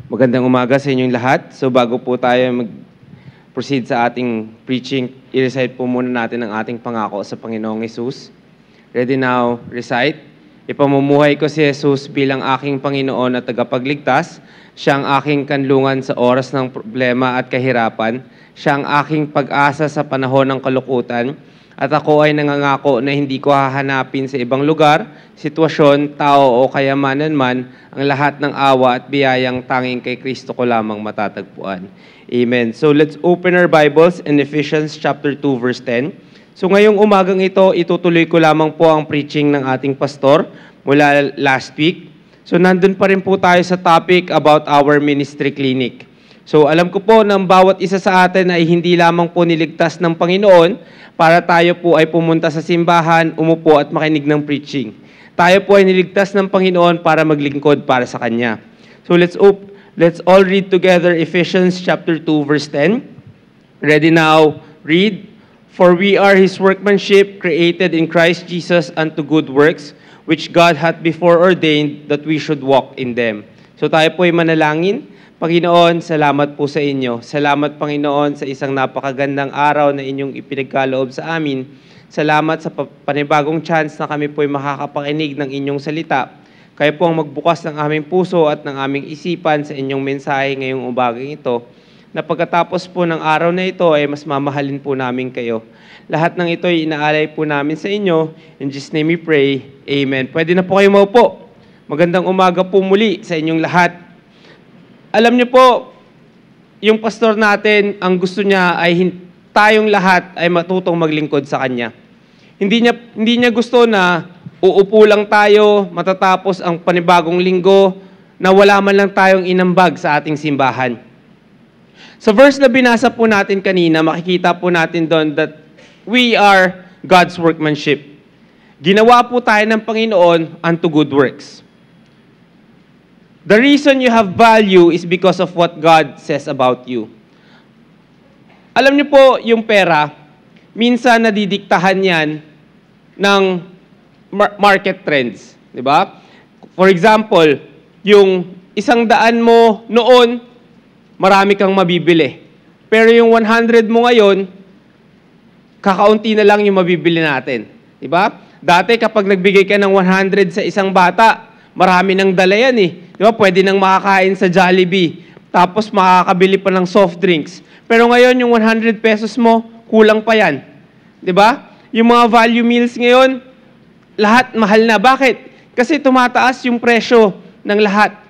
Magandang umaga sa inyong lahat. So bago po tayo mag-proceed sa ating preaching, i-recite po muna natin ang ating pangako sa Panginoong Hesus. Ready now, recite. Ipamumuhay ko si Jesus bilang aking Panginoon at tagapagligtas. Siya ang aking kanlungan sa oras ng problema at kahirapan. Siya ang aking pag-asa sa panahon ng kalungkutan. At ako ay nangangako na hindi ko hahanapin sa ibang lugar, sitwasyon, tao o kayamanan man ang lahat ng awa at biyayang tanging kay Kristo ko lamang matatagpuan. Amen. So let's open our Bibles in Ephesians chapter 2 verse 10. So ngayong umagang ito, itutuloy ko lamang po ang preaching ng ating pastor mula last week. So nandun pa rin po tayo sa topic about our ministry clinic. So alam ko po na bawat isa sa atin ay hindi lamang po niligtas ng Panginoon para tayo po ay pumunta sa simbahan, umupo at makinig ng preaching. Tayo po ay niligtas ng Panginoon para maglingkod para sa Kanya. So let's all read together Ephesians chapter 2 verse 10. Ready now, read. For we are His workmanship, created in Christ Jesus unto good works, which God hath before ordained that we should walk in them. So tayo po ay manalangin. Panginoon, salamat po sa inyo. Salamat, Panginoon, sa isang napakagandang araw na inyong ipinagkaloob sa amin. Salamat sa panibagong chance na kami po ay makakapakinig ng inyong salita. Kayo po ang magbukas ng aming puso at ng aming isipan sa inyong mensahe ngayong umagang ito, na pagkatapos po ng araw na ito ay mas mamahalin po namin kayo. Lahat ng ito ay inaalay po namin sa inyo. In Jesus' name we pray. Amen. Pwede na po kayo maupo. Magandang umaga po muli sa inyong lahat. Alam niyo po, yung pastor natin, ang gusto niya ay tayong lahat ay matutong maglingkod sa Kanya. Hindi niya gusto na uupo lang tayo, matatapos ang panibagong linggo, na wala man lang tayong inambag sa ating simbahan. Sa verse na binasa po natin kanina, makikita po natin doon that we are God's workmanship. Ginawa po tayo ng Panginoon unto good works. The reason you have value is because of what God says about you. Alam niyo po, yung pera, minsan nadidiktahan yan ng market trends. Di ba? For example, yung 100 mo noon, marami kang mabibili. Pero yung 100 mo ngayon, kakaunti na lang yung mabibili natin. Di ba? Dati kapag nagbigay ka ng 100 sa isang bata, marami nang dala yan eh. Di ba? Pwede nang makakain sa Jollibee. Tapos makakabili pa ng soft drinks. Pero ngayon, yung 100 pesos mo, kulang pa yan. Di ba? Yung mga value meals ngayon, lahat mahal na. Bakit? Kasi tumataas yung presyo ng lahat.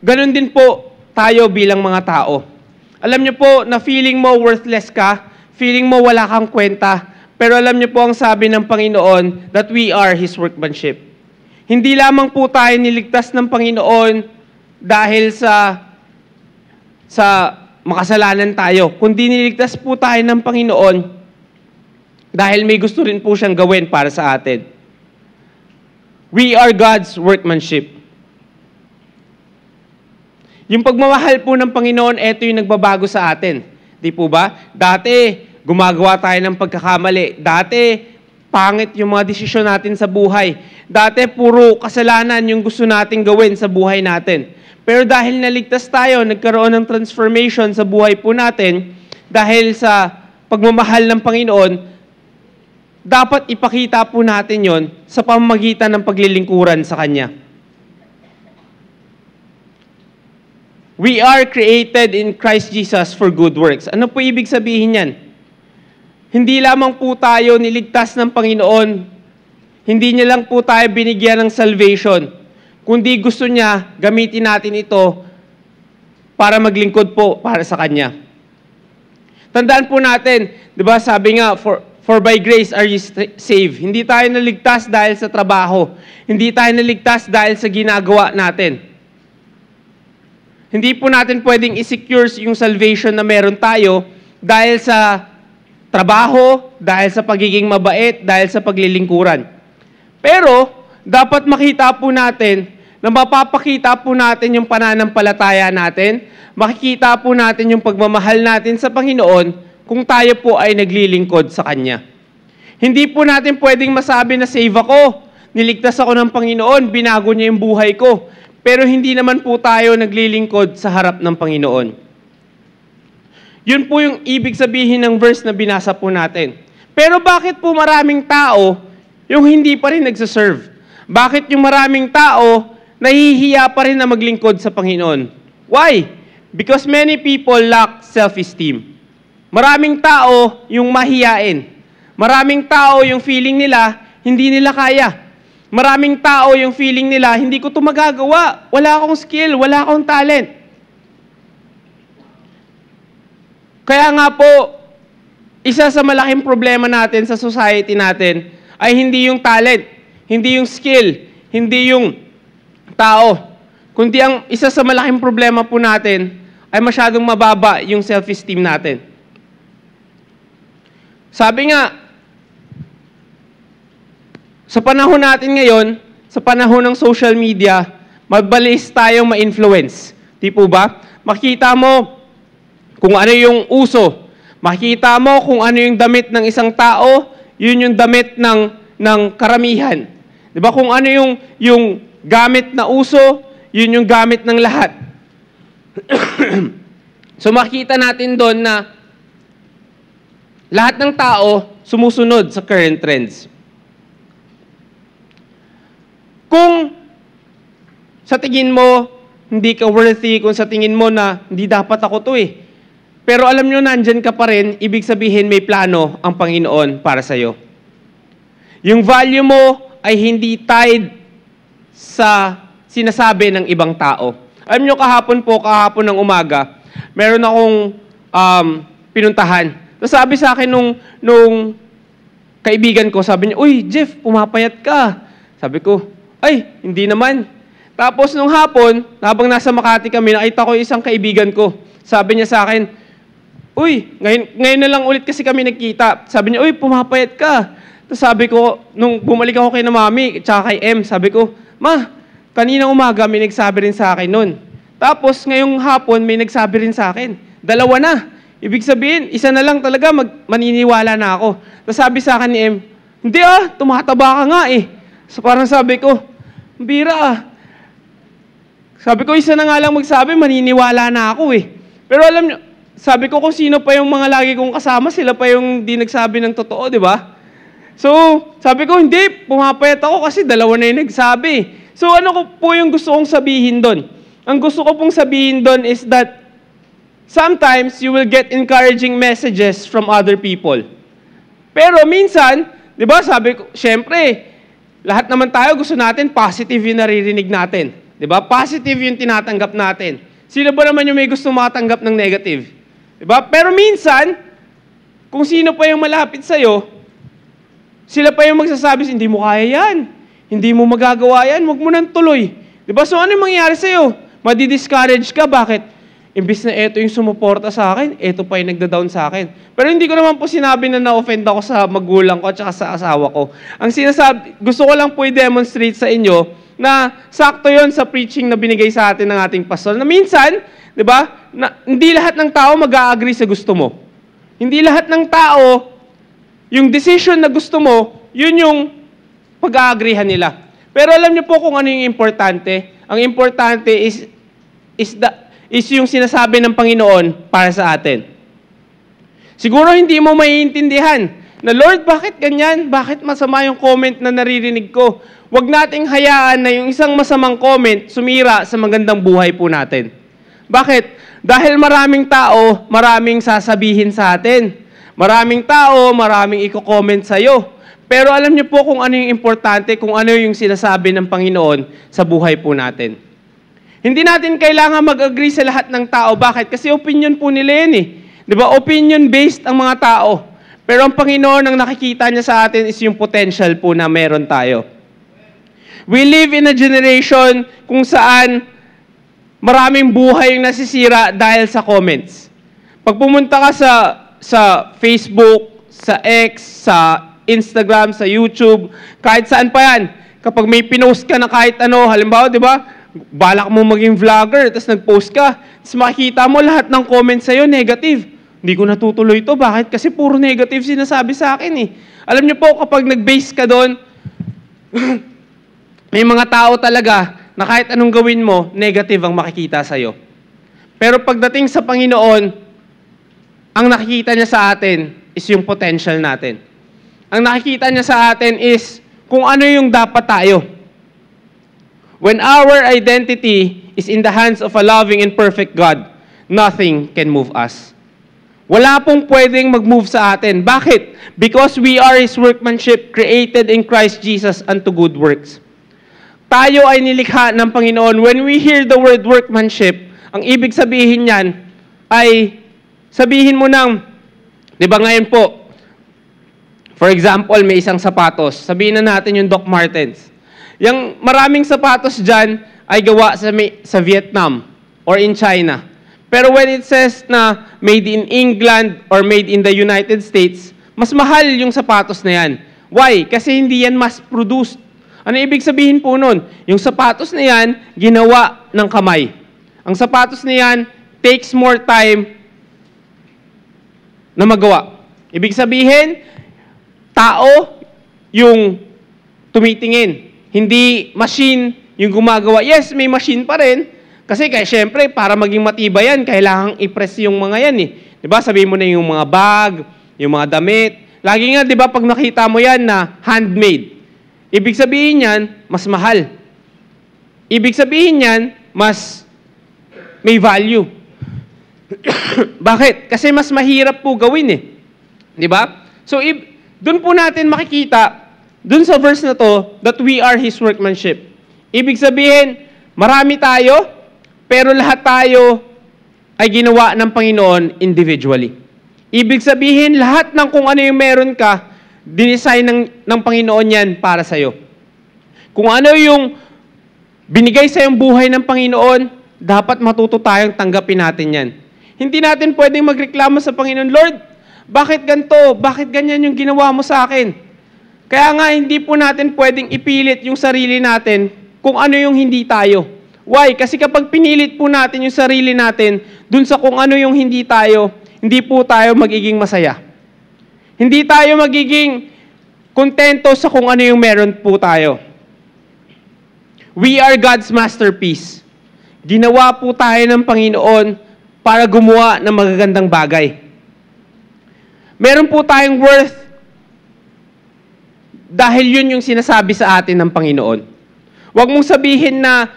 Ganon din po tayo bilang mga tao. Alam niyo po na feeling mo worthless ka, feeling mo wala kang kwenta, pero alam niyo po ang sabi ng Panginoon that we are His workmanship. Hindi lamang po tayo niligtas ng Panginoon dahil sa makasalanan tayo, kundi niligtas po tayo ng Panginoon dahil may gusto rin po siyang gawin para sa atin. We are God's workmanship. Yung pagmamahal po ng Panginoon, ito yung nagbabago sa atin. Di po ba? Dati, gumagawa tayo ng pagkakamali. Dati, pangit yung mga desisyon natin sa buhay. Dati, puro kasalanan yung gusto nating gawin sa buhay natin. Pero dahil naligtas tayo, nagkaroon ng transformation sa buhay po natin, dahil sa pagmamahal ng Panginoon, dapat ipakita po natin yon sa pamamagitan ng paglilingkuran sa Kanya. We are created in Christ Jesus for good works. Ano po ibig sabihin yan? Hindi lamang po tayo niligtas ng Panginoon, hindi niya lang po tayo binigyan ng salvation, kundi gusto niya gamitin natin ito para maglingkod po para sa Kanya. Tandaan po natin, di ba sabi nga, for by grace are you saved. Hindi tayo naligtas dahil sa trabaho. Hindi tayo naligtas dahil sa ginagawa natin. Hindi po natin pwedeng i-secure yung salvation na meron tayo dahil sa trabaho, dahil sa pagiging mabait, dahil sa paglilingkuran. Pero, dapat makita po natin na mapapakita po natin yung pananampalataya natin, makikita po natin yung pagmamahal natin sa Panginoon kung tayo po ay naglilingkod sa Kanya. Hindi po natin pwedeng masabi na save ako, niligtas ako ng Panginoon, binago niya yung buhay ko. pero hindi naman po tayo naglilingkod sa harap ng Panginoon. Yun po yung ibig sabihin ng verse na binasa po natin. Pero bakit po maraming tao yung hindi pa rin nagsaserve? Bakit yung maraming tao nahihiya pa rin na maglingkod sa Panginoon? Why? Because many people lack self-esteem. Maraming tao yung mahiyain. Maraming tao yung feeling nila, hindi nila kaya. Maraming tao yung feeling nila, hindi ko ito magagawa. Wala akong skill, wala akong talent. Kaya nga po, isa sa malaking problema natin sa society natin ay hindi yung talent, hindi yung skill, hindi yung tao. Kundi ang isa sa malaking problema po natin ay masyadong mababa yung self-esteem natin. Sabi nga, sa panahon natin ngayon, sa panahon ng social media, mabilis tayong ma-influence. Di po ba? Makita mo kung ano yung uso. Makita mo kung ano yung damit ng isang tao, yun yung damit ng karamihan. Di ba? Kung ano yung gamit na uso, yun yung gamit ng lahat. So makita natin doon na lahat ng tao sumusunod sa current trends. Kung sa tingin mo hindi ka worthy, kung sa tingin mo na hindi dapat ako to pero alam nyo, nandyan ka pa rin, ibig sabihin may plano ang Panginoon para sa'yo. Yung value mo ay hindi tied sa sinasabi ng ibang tao. Alam nyo, kahapon ng umaga, meron akong pinuntahan. So, sabi sa akin nung kaibigan ko, sabi niya, "Uy, Jeff, pumapayat ka." Sabi ko, "Ay, hindi naman." Tapos nung hapon, habang nasa Makati kami, nakita ko isang kaibigan ko. Sabi niya sa akin, "Uy, ngayon na lang ulit kasi kami nagkita." Sabi niya, "Uy, pumapayat ka." Tapos sabi ko, nung bumalik ako kay na mami, tsaka kay M, sabi ko, "Ma, kaninang umaga may nagsabi rin sa akin nun." Tapos ngayong hapon may nagsabi rin sa akin. Dalawa na. Ibig sabihin, isa na lang talaga maniniwala na ako. Tapos sabi sa akin ni M, "Hindi tumataba ka nga So parang sabi ko, bira Sabi ko, isa na nga lang magsabi, maniniwala na ako Pero alam nyo, sabi ko kung sino pa yung mga lagi kong kasama, sila pa yung di nagsabi ng totoo, di ba? So, sabi ko, hindi, pumapayat ako kasi dalawa na yung nagsabi. So, ano ko po yung gusto kong sabihin doon? Ang gusto ko pong sabihin doon is that sometimes you will get encouraging messages from other people. Pero minsan, di ba, sabi ko, syempre, lahat naman tayo gusto natin positive yung naririnig natin. Di ba? Positive yung tinatanggap natin. Sino ba naman yung may gusto matanggap ng negative? Di ba? Pero minsan, kung sino pa yung malapit sa'yo, sila pa yung magsasabi, hindi mo kaya yan. Hindi mo magagawa yan. Huwag mo nang tuloy. Di ba? So ano yung mangyayari sa'yo? Madi-discourage ka. Bakit? Imbis na ito yung sumuporta sa akin, ito pa yung nagda-down sa akin. Pero hindi ko naman po sinabi na na-offend ako sa magulang ko at saka sa asawa ko. Ang sinasabi, gusto ko lang po i-demonstrate sa inyo na sakto yon sa preaching na binigay sa atin ng ating pastor. Na minsan, di ba, hindi lahat ng tao mag-a-agree sa gusto mo. Hindi lahat ng tao, yung decision na gusto mo, yun yung pag-a-agreehan nila. Pero alam niyo po kung ano yung importante? Ang importante is yung sinasabi ng Panginoon para sa atin. Siguro hindi mo maiintindihan na, Lord, bakit ganyan? Bakit masama yung comment na naririnig ko? Huwag nating hayaan na yung isang masamang comment sumira sa magandang buhay po natin. Bakit? Dahil maraming tao, maraming sasabihin sa atin. Maraming tao, maraming i-comment sa'yo. Pero alam niyo po kung ano yung importante, kung ano yung sinasabi ng Panginoon sa buhay po natin. Hindi natin kailangan mag-agree sa lahat ng tao. Bakit? Kasi opinion po nila yan Di ba? Opinion-based ang mga tao. Pero ang Panginoon, ang nakikita niya sa atin is yung potential po na meron tayo. We live in a generation kung saan maraming buhay yung nasisira dahil sa comments. Pag pumunta ka sa Facebook, sa X, sa Instagram, sa YouTube, kahit saan pa yan, kapag may pinost ka na kahit ano, halimbawa, di ba, balak mo maging vlogger, tapos nag-post ka, tapos makikita mo lahat ng comments sa'yo, negative. Hindi ko natutuloy ito. Bakit? Kasi puro negative sinasabi sa akin Alam niyo po, kapag nag-base ka doon, may mga tao talaga na kahit anong gawin mo, negative ang makikita sa'yo. Pero pagdating sa Panginoon, ang nakikita niya sa atin is yung potential natin. Ang nakikita niya sa atin is kung ano yung dapat tayo. When our identity is in the hands of a loving and perfect God, nothing can move us. Wala pong pwedeng mag-move sa atin. Bakit? Because we are His workmanship, created in Christ Jesus unto good works. Tayo ay nilikha ng Panginoon. When we hear the word workmanship, ang ibig sabihin niyan ay sabihin mo ng, di ba ngayon po, for example, may isang sapatos. Sabihin na natin yung Doc Martens. Yung maraming sapatos dyan ay gawa sa Vietnam or in China. Pero when it says na made in England or made in the United States, mas mahal yung sapatos na yan. Why? Kasi hindi yan mass-produced. Ano ibig sabihin po nun? Yung sapatos na yan, ginawa ng kamay. Ang sapatos na yan takes more time na magawa. Ibig sabihin, tao yung tumitingin. Hindi machine yung gumagawa. Yes, may machine pa rin. Kasi kaya syempre, para maging matibay yan, kailangang i-press yung mga yan eh. Diba? Sabihin mo na yung mga bag, yung mga damit. Lagi nga, diba, pag nakita mo yan na handmade, ibig sabihin yan, mas mahal. Ibig sabihin yan, mas may value. Bakit? Kasi mas mahirap po gawin eh. Diba? So, dun po natin makikita, dun sa verse na to, that we are His workmanship. Ibig sabihin, marami tayo, pero lahat tayo ay ginawa ng Panginoon individually. Ibig sabihin, lahat ng kung ano yung meron ka, dinesign ng Panginoon yan para sa'yo. Kung ano yung binigay sa yung buhay ng Panginoon, dapat matuto tayong tanggapin natin yan. Hindi natin pwedeng magreklamo sa Panginoon, Lord, bakit ganito? Bakit ganyan yung ginawa mo sa akin? Kaya nga, hindi po natin pwedeng ipilit yung sarili natin kung ano yung hindi tayo. Why? Kasi kapag pinilit po natin yung sarili natin dun sa kung ano yung hindi tayo, hindi po tayo magiging masaya. Hindi tayo magiging kontento sa kung ano yung meron po tayo. We are God's masterpiece. Ginawa po tayo ng Panginoon para gumawa ng magagandang bagay. Meron po tayong worth dahil yun yung sinasabi sa atin ng Panginoon. Huwag mong sabihin na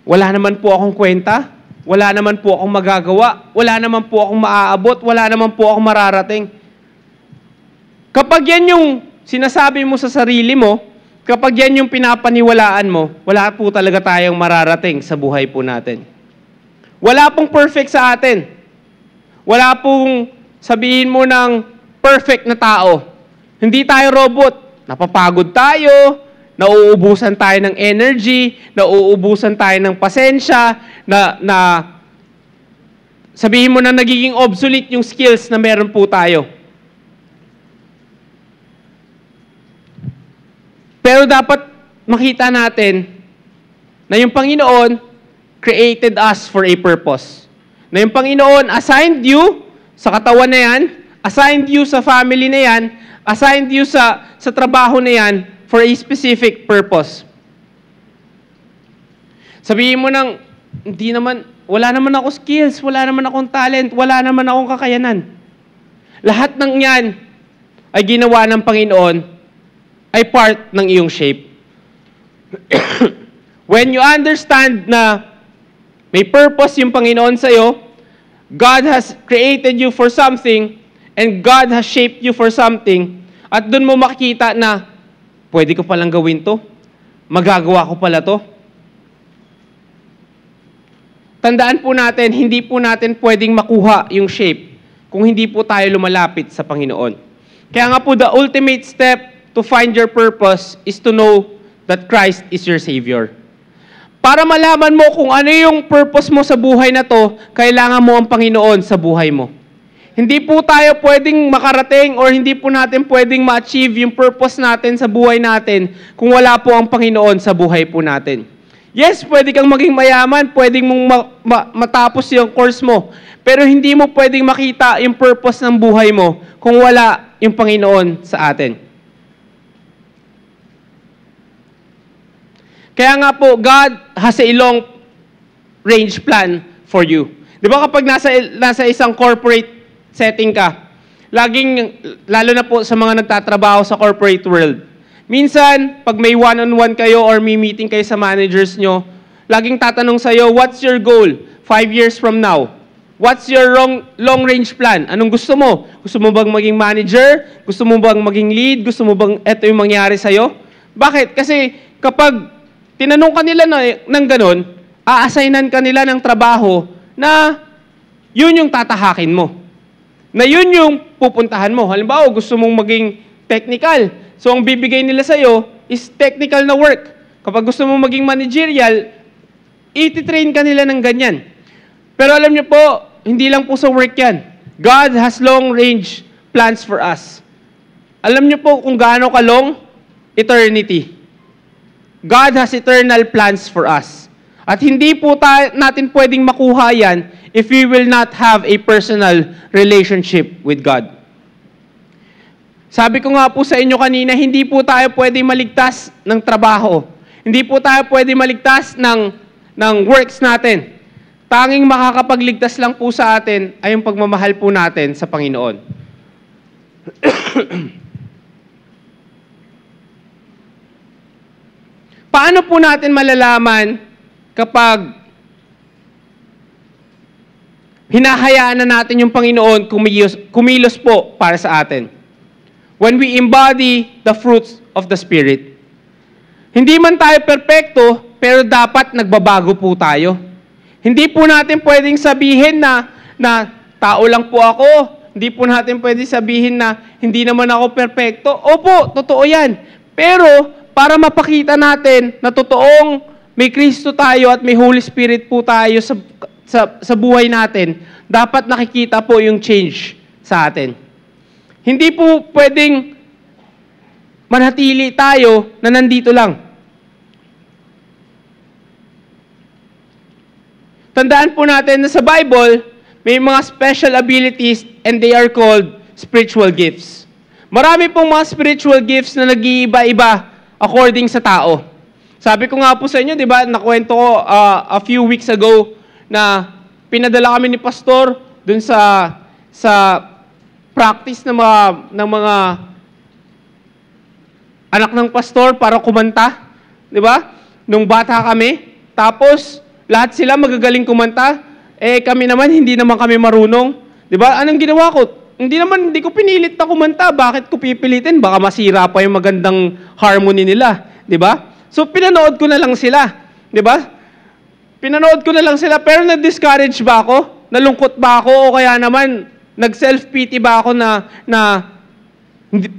wala naman po akong kwenta, wala naman po akong magagawa, wala naman po akong maaabot, wala naman po akong mararating. Kapag yan yung sinasabi mo sa sarili mo, kapag yan yung pinapaniwalaan mo, wala po talaga tayong mararating sa buhay po natin. Wala pong perfect sa atin. Wala pong sabihin mo ng perfect na tao. Hindi tayo robot. Napapagod tayo, nauubusan tayo ng energy, nauubusan tayo ng pasensya, na sabihin mo na nagiging obsolete yung skills na meron po tayo. Pero dapat makita natin na yung Panginoon created us for a purpose. Na yung Panginoon assigned you sa katawan na yan, assigned you sa family na yan, assigned you sa trabaho na yan for a specific purpose. Sabihin mo nang, wala naman ako skills, wala naman akong talent, wala naman akong kakayanan. Lahat ng yan ay ginawa ng Panginoon ay part ng iyong shape. When you understand na may purpose yung Panginoon sa'yo, God has created you for something, and God has shaped you for something, at doon mo makikita na, pwede ko palang gawin to, magagawa ko pala to. Tandaan po natin, hindi po natin pwedeng makuha yung shape kung hindi po tayo lumalapit sa Panginoon. Kaya nga po, the ultimate step to find your purpose is to know that Christ is your Savior. Para malaman mo kung ano yung purpose mo sa buhay na to, kailangan mo ang Panginoon sa buhay mo. Hindi po tayo pwedeng makarating or hindi po natin pwedeng ma-achieve yung purpose natin sa buhay natin kung wala po ang Panginoon sa buhay po natin. Yes, pwede kang maging mayaman, pwedeng mong matapos yung course mo, pero hindi mo pwedeng makita yung purpose ng buhay mo kung wala yung Panginoon sa atin. Kaya nga po, God has a long range plan for you. Di ba kapag nasa isang corporate setting ka, lalo na po sa mga nagtatrabaho sa corporate world, minsan, pag may one-on-one kayo or may meeting kayo sa managers nyo, laging tatanong sa'yo, what's your goal 5 years from now? What's your long-range plan? Anong gusto mo? Gusto mo bang maging manager? Gusto mo bang maging lead? Gusto mo bang ito yung mangyari sa'yo? Bakit? Kasi kapag tinanong ka nila ng ganon, a-assignan ka nila ng trabaho na yun yung tatahakin mo. Na yun yung pupuntahan mo. Halimbawa, gusto mong maging technical. So, ang bibigay nila sa'yo is technical na work. Kapag gusto mong maging managerial, iti-train ka nila ng ganyan. Pero alam niyo po, hindi lang po sa work yan. God has long-range plans for us. Alam niyo po kung gaano kalong? Eternity. God has eternal plans for us. At hindi po natin pwedeng makuha yan if we will not have a personal relationship with God. Sabi ko nga po sa inyo kanina, hindi po tayo pwedeng maligtas ng trabaho. Hindi po tayo pwedeng maligtas ng works natin. Tanging makakapagligtas lang po sa atin ay yung pagmamahal po natin sa Panginoon. Paano po natin malalaman kapag hinahayaan na natin yung Panginoon kumilos po para sa atin? When we embody the fruits of the Spirit. Hindi man tayo perpekto, pero dapat nagbabago po tayo. Hindi po natin pwedeng sabihin na tao lang po ako. Hindi po natin pwedeng sabihin na hindi naman ako perpekto. Opo, totoo yan. Pero para mapakita natin na totoong may Kristo tayo at may Holy Spirit po tayo sa buhay natin, dapat nakikita po yung change sa atin. Hindi po pwedeng manatili tayo na nandito lang. Tandaan po natin na sa Bible, may mga special abilities and they are called spiritual gifts. Marami pong mga spiritual gifts na nag-iiba-iba according sa tao. Sabi ko nga po sa inyo, di ba, nakwento ko a few weeks ago na pinadala kami ni Pastor dun sa practice ng mga anak ng pastor para kumanta. Di ba? Nung bata kami, tapos lahat sila magagaling kumanta, kami naman, hindi naman kami marunong. Di ba? Anong ginawa ko? Hindi ko pinilit na kumanta. Bakit ko pipilitin? Baka masira pa yung magandang harmony nila. Di ba? So, pinanood ko na lang sila. Di ba? Pinanood ko na lang sila. Pero na-discourage ba ako? Nalungkot ba ako? O kaya naman, nag-self-pity ba ako na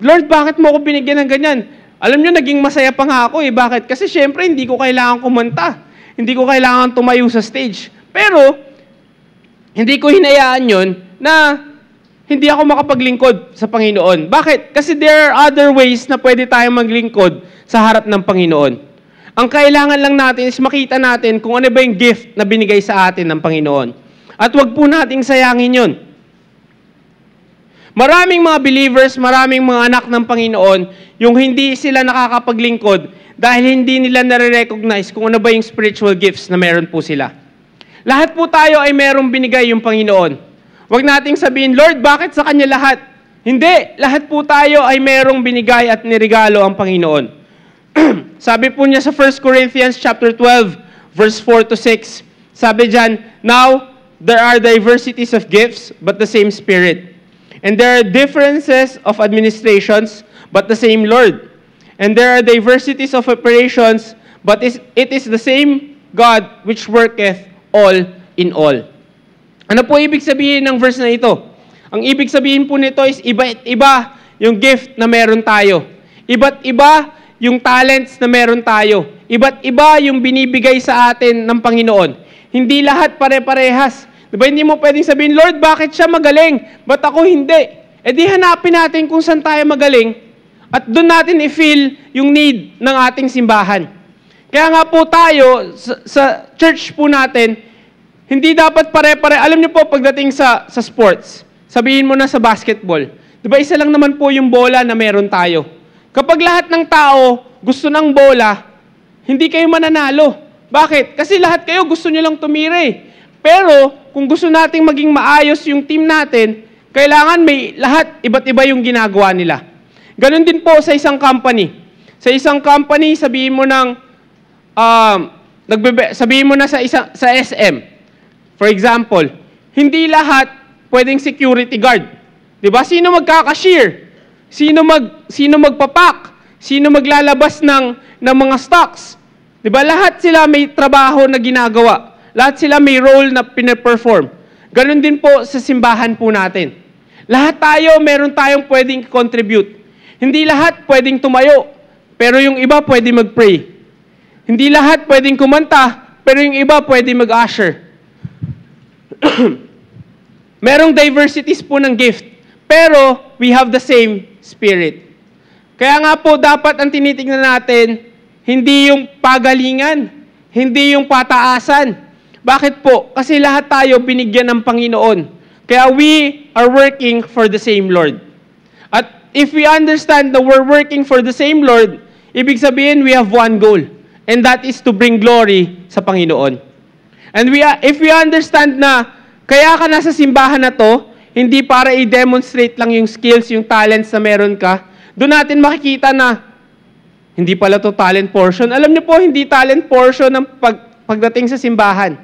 Lord, bakit mo ako binigyan ng ganyan? Alam nyo, naging masaya pa nga ako eh. Bakit? Kasi syempre, hindi ko kailangan kumanta. Hindi ko kailangan tumayo sa stage. Pero, hindi ko hinayaan yun na hindi ako makapaglingkod sa Panginoon. Bakit? Kasi there are other ways na pwede tayong maglingkod sa harap ng Panginoon. Ang kailangan lang natin is makita natin kung ano ba yung gift na binigay sa atin ng Panginoon. At wag po nating sayangin yun. Maraming mga believers, maraming mga anak ng Panginoon, yung hindi sila nakakapaglingkod dahil hindi nila nare-recognize kung ano ba yung spiritual gifts na meron po sila. Lahat po tayo ay merong binigay yung Panginoon. Huwag nating sabihin, Lord, bakit sa Kanya lahat? Hindi, lahat po tayo ay merong binigay at nirigalo ang Panginoon. Sabi po niya sa 1 Corinthians chapter 12, verse 4 to 6, sabi diyan, now, there are diversities of gifts, but the same Spirit. And there are differences of administrations, but the same Lord. And there are diversities of operations, but it is the same God which worketh all in all. Ano po ibig sabihin ng verse na ito? Ang ibig sabihin po nito is iba't iba yung gift na meron tayo. Iba't iba yung talents na meron tayo. Iba't iba yung binibigay sa atin ng Panginoon. Hindi lahat pare-parehas. Diba, hindi mo pwedeng sabihin, Lord, bakit siya magaling? Ba't ako hindi? E di hanapin natin kung saan tayo magaling at doon natin i-feel yung need ng ating simbahan. Kaya nga po tayo, sa church po natin, hindi dapat pare-pare. Alam niyo po, pagdating sa sports, sabihin mo na sa basketball, diba isa lang naman po yung bola na meron tayo. Kapag lahat ng tao gusto ng bola, hindi kayo mananalo. Bakit? Kasi lahat kayo gusto nyo lang tumira eh. Pero, kung gusto nating maging maayos yung team natin, kailangan may lahat, iba't iba yung ginagawa nila. Ganon din po sa isang company. Sa isang company, sabihin mo na sa SM. For example, hindi lahat pwedeng security guard. 'Di ba? Sino magkaka-cashier? Sino magpapak? Sino maglalabas ng mga stocks? 'Di ba? Lahat sila may trabaho na ginagawa. Lahat sila may role na pina-perform. Ganon din po sa simbahan po natin. Lahat tayo, meron tayong pwedeng contribute. Hindi lahat pwedeng tumayo, pero yung iba pwedeng mag-pray. Hindi lahat pwedeng kumanta, pero yung iba pwedeng mag-usher. Merong diversities po ng gift, pero we have the same spirit. Kaya nga po, dapat ang tinitingnan natin, hindi yung pagalingan, hindi yung pataasan. Bakit po? Kasi lahat tayo binigyan ng Panginoon. Kaya we are working for the same Lord. At if we understand that we're working for the same Lord, ibig sabihin we have one goal. And that is to bring glory sa Panginoon. And if we understand na kaya ka nasa simbahan na to, hindi para i-demonstrate lang yung skills, yung talents na meron ka, doon natin makikita na hindi pala to talent portion. Alam niyo po, hindi talent portion ng pagdating sa simbahan.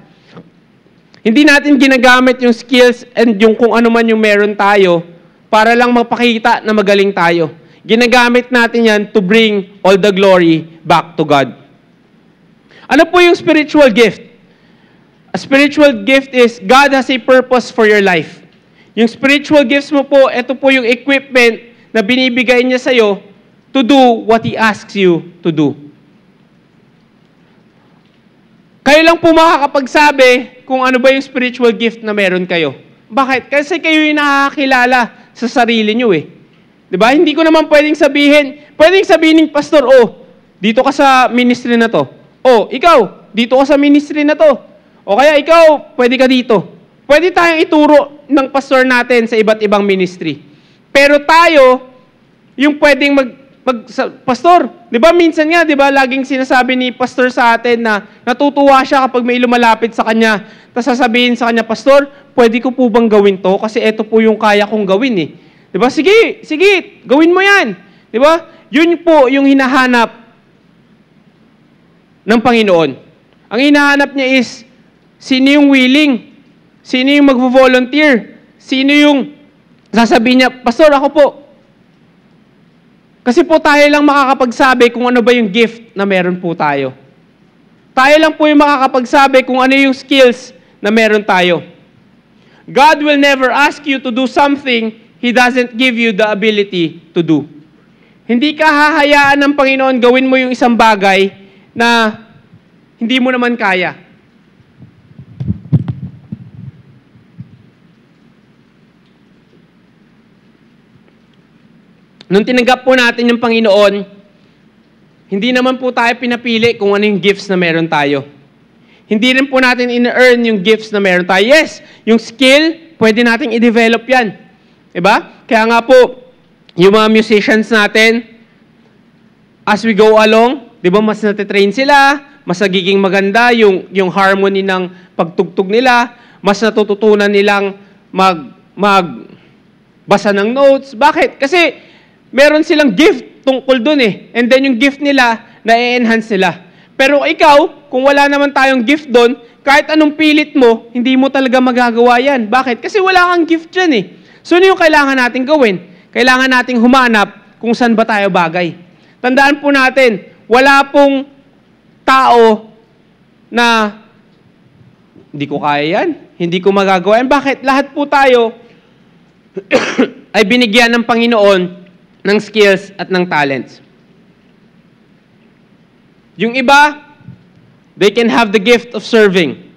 Hindi natin ginagamit yung skills and yung kung ano man yung meron tayo para lang mapakita na magaling tayo. Ginagamit natin yan to bring all the glory back to God. Ano po yung spiritual gift? A spiritual gift is God has a purpose for your life. Yung spiritual gifts mo po, ito po yung equipment na binibigay niya sa'yo to do what He asks you to do. Kayo lang po makakapagsabi kung ano ba yung spiritual gift na meron kayo. Bakit? Kasi kayo yung nakakilala sa sarili nyo eh. Diba? Hindi ko naman pwedeng sabihin ng pastor, dito ka sa ministry na to. Ikaw, dito ka sa ministry na to. O kaya ikaw, pwede ka dito. Pwede tayong ituro ng pastor natin sa iba't ibang ministry. Pero tayo, yung pwedeng pastor, di ba minsan nga, di ba laging sinasabi ni pastor sa atin na natutuwa siya kapag may lumalapit sa kanya, tapos sasabihin sa kanya, pastor, pwede ko po bang gawin to? Kasi ito po yung kaya kong gawin eh. Di ba? Sige, gawin mo yan. Di ba? Yun po yung hinahanap ng Panginoon. Ang hinahanap niya is, sino yung willing? Sino yung mag-volunteer? Sino yung sasabihin niya, pastor, ako po. Kasi po tayo lang makakapagsabi kung ano ba yung gift na meron po tayo. Tayo lang po yung makakapagsabi kung ano yung skills na meron tayo. God will never ask you to do something He doesn't give you the ability to do. Hindi ka hahayaan ng Panginoon gawin mo yung isang bagay na hindi mo naman kaya. Nung tinanggap po natin yung Panginoon, hindi naman po tayo pinapili kung ano yung gifts na meron tayo. Hindi rin po natin in-earn yung gifts na meron tayo. Yes, yung skill, pwede natin i-develop yan. Diba? Kaya nga po, yung mga musicians natin, as we go along, diba, mas natitrain sila, mas nagiging maganda yung harmony ng pagtugtog nila, mas natututunan nilang magbasa ng notes. Bakit? Kasi meron silang gift tungkol dun eh. And then yung gift nila, na-enhance nila. Pero ikaw, kung wala naman tayong gift dun, kahit anong pilit mo, hindi mo talaga magagawa yan. Bakit? Kasi wala kang gift dyan eh. So ano yung kailangan natin gawin? Kailangan nating humanap kung saan ba tayo bagay. Tandaan po natin, wala pong tao na hindi ko kaya yan, hindi ko magagawa yan. Bakit? Lahat po tayo ay binigyan ng Panginoon ng skills at ng talents. Yung iba, they can have the gift of serving.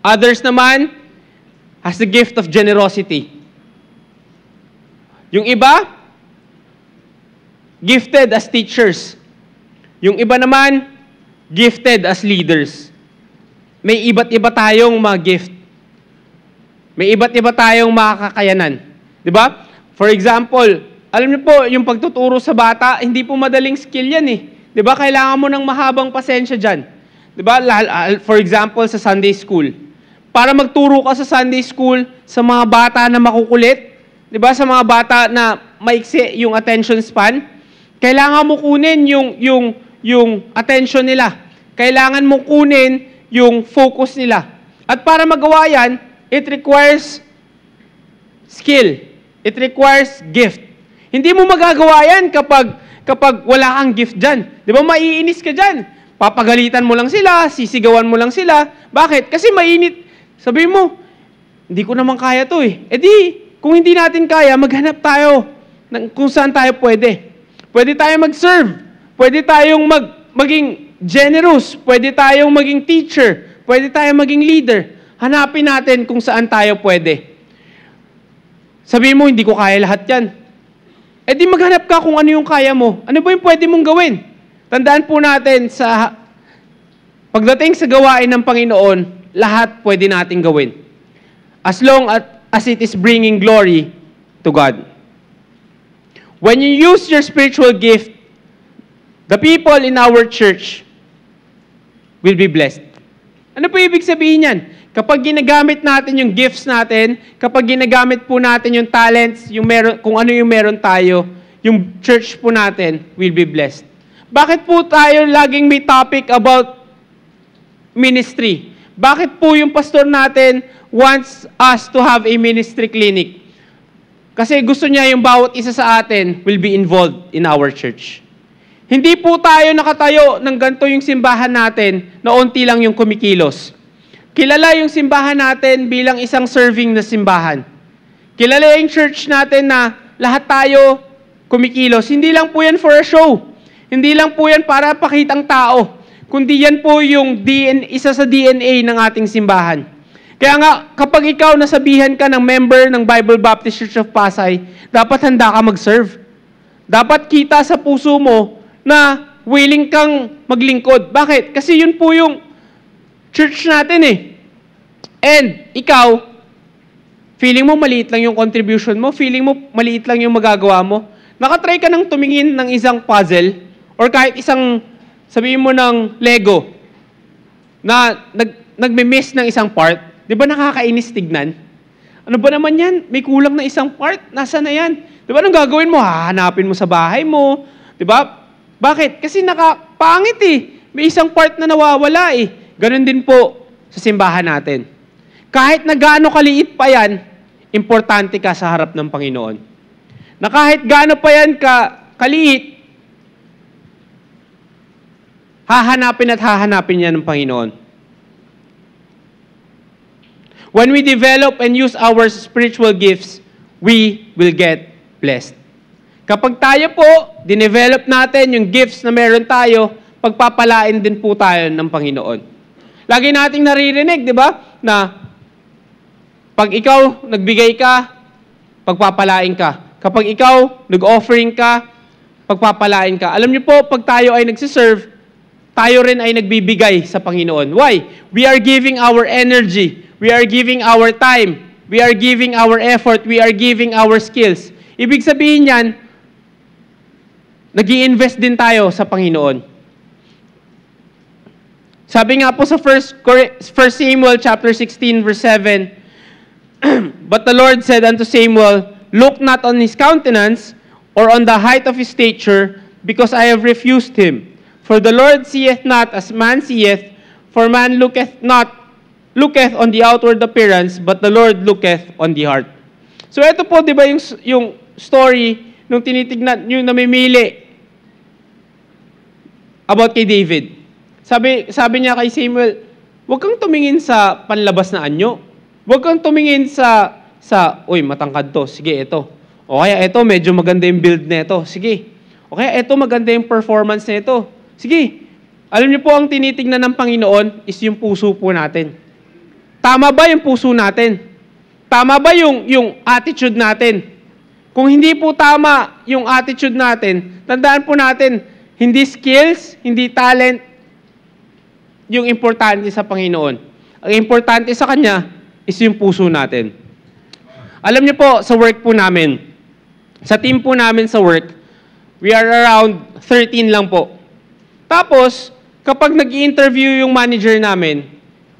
Others naman has the gift of generosity. Yung iba, gifted as teachers. Yung iba naman, gifted as leaders. May iba't iba tayong mga gift. May iba't iba tayong mga kakayanan. Diba? For example, alam niyo po, yung pagtuturo sa bata, hindi po madaling skill yan eh. Di ba? Kailangan mo ng mahabang pasensya dyan. Di ba? For example, sa Sunday school. Para magturo ka sa Sunday school sa mga bata na makukulit, di ba? Sa mga bata na maiksi yung attention span, kailangan mo kunin yung attention nila. Kailangan mo kunin yung focus nila. At para magawa yan, it requires skill. It requires gift. Hindi mo magagawa yan kapag wala kang gift dyan. Di ba, maiinis ka dyan. Papagalitan mo lang sila, sisigawan mo lang sila. Bakit? Kasi mainit. Sabihin mo, hindi ko naman kaya to eh. E di, kung hindi natin kaya, maghanap tayo ng kung saan tayo pwede. Pwede tayong mag-serve. Pwede tayong maging generous. Pwede tayong maging teacher. Pwede tayong maging leader. Hanapin natin kung saan tayo pwede. Sabihin mo, hindi ko kaya lahat yan. E di maghanap ka kung ano yung kaya mo. Ano ba yung pwede mong gawin? Tandaan po natin sa pagdating sa gawain ng Panginoon, lahat pwede nating gawin. As long as it is bringing glory to God. When you use your spiritual gift, the people in our church will be blessed. Ano po ibig sabihin yan? Kapag ginagamit natin yung gifts natin, kapag ginagamit po natin yung talents, kung ano yung meron tayo, yung church po natin will be blessed. Bakit po tayo laging may topic about ministry? Bakit po yung pastor natin wants us to have a ministry clinic? Kasi gusto niya yung bawat isa sa atin will be involved in our church. Hindi po tayo nakatayo ng ganito yung simbahan natin na unti lang yung kumikilos. Kilala yung simbahan natin bilang isang serving na simbahan. Kilala yung church natin na lahat tayo kumikilos. Hindi lang po yan for a show. Hindi lang po yan para pakitang tao. Kundi yan po yung isa sa DNA ng ating simbahan. Kaya nga, kapag ikaw nasabihan ka ng member ng Bible Baptist Church of Pasay, dapat handa ka mag-serve. Dapat kita sa puso mo na willing kang maglingkod. Bakit? Kasi yun po yung church natin eh. And ikaw, feeling mo maliit lang yung contribution mo, feeling mo maliit lang yung magagawa mo, nakatry ka ng tumingin ng isang puzzle or kahit isang, sabihin mo ng Lego na nagme-miss ng isang part, di ba nakakainis tignan? Ano ba naman yan? May kulang na isang part, nasa na yan? Di ba anong gagawin mo? Hahanapin mo sa bahay mo, di ba? Bakit? Kasi nakapangit eh. May isang part na nawawala eh. Ganon din po sa simbahan natin. Kahit na gaano kaliit pa yan, importante ka sa harap ng Panginoon. Na kahit gaano pa yan kaliit, hahanapin yan ng Panginoon. When we develop and use our spiritual gifts, we will get blessed. Kapag tayo po, dinevelop natin yung gifts na meron tayo, pagpapalain din po tayo ng Panginoon. Lagi nating naririnig, di ba? Na pag ikaw nagbigay ka, pagpapalain ka. Kapag ikaw nag-offering ka, pagpapalain ka. Alam niyo po, pag tayo ay nagsiserve, tayo rin ay nagbibigay sa Panginoon. Why? We are giving our energy. We are giving our time. We are giving our effort. We are giving our skills. Ibig sabihin yan, nag-i-invest din tayo sa Panginoon. Sabi nga po sa 1 Samuel chapter 16 verse 7, But the Lord said unto Samuel, Look not on his countenance, or on the height of his stature, because I have refused him. For the Lord seeth not as man seeth, for man looketh on the outward appearance, but the Lord looketh on the heart. So ito po, di ba yung story nung tinitignan, yung namimili about kay David. Sabi niya kay Samuel, huwag kang tumingin sa panlabas na anyo. Huwag kang tumingin sa uy, matangkad to. Sige, ito. O kaya ito, medyo maganda yung build na ito. Sige. O kaya ito, maganda yung performance na ito. Sige. Alam niyo po, ang tinitignan ng Panginoon is yung puso po natin. Tama ba yung puso natin? Tama ba yung attitude natin? Kung hindi po tama yung attitude natin, tandaan po natin, hindi skills, hindi talent, yung importante sa Panginoon. Ang importante sa Kanya is yung puso natin. Alam niyo po, sa work po namin, sa team po namin sa work, we are around 13 lang po. Tapos, kapag nag-i-interview yung manager namin,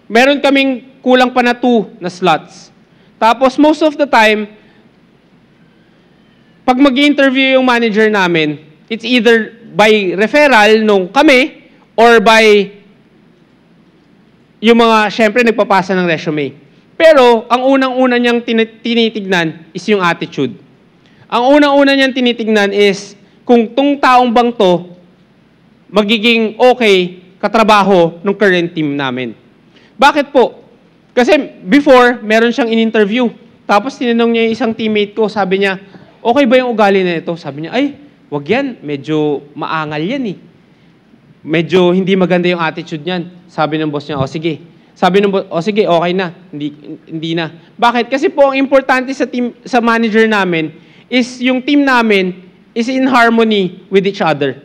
meron kaming kulang pa na 2 na slots. Tapos, most of the time, pag mag-i-interview yung manager namin, it's either by referral nung kami or by yung mga, syempre, nagpapasa ng resume. Pero, ang unang-una niyang tinitignan is yung attitude. Ang unang-una niyang tinitignan is kung tong taong bang to magiging okay katrabaho ng current team namin. Bakit po? Kasi before, meron siyang in-interview. Tapos tinanong niya yung isang teammate ko, sabi niya, okay ba yung ugali na ito? Sabi niya, ay, wag yan. Medyo maangal yan eh. Medyo hindi maganda yung attitude niyan. Sabi ng boss niya, o sige. Sabi ng boss, o sige, okay na. Hindi na. Bakit? Kasi po, ang importante sa team, sa manager namin is yung team namin is in harmony with each other.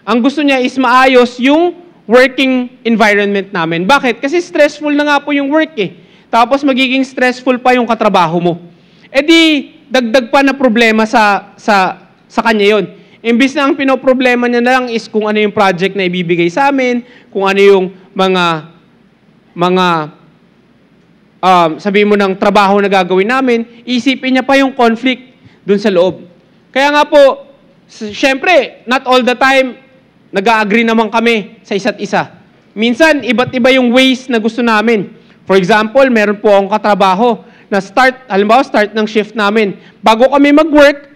Ang gusto niya is maayos yung working environment namin. Bakit? Kasi stressful na nga po yung work eh. Tapos magiging stressful pa yung katrabaho mo. E di, dagdag pa na problema sa kanya yon. Imbis na ang pinoproblema niya na lang is kung ano yung project na ibibigay sa amin, kung ano yung sabihin mo ng trabaho na gagawin namin, isipin niya pa yung conflict dun sa loob. Kaya nga po, syempre, not all the time, nag-agree naman kami sa isa't isa. Minsan, iba't iba yung ways na gusto namin. For example, meron po akong katrabaho na halimbawa, start ng shift namin. Bago kami mag-work,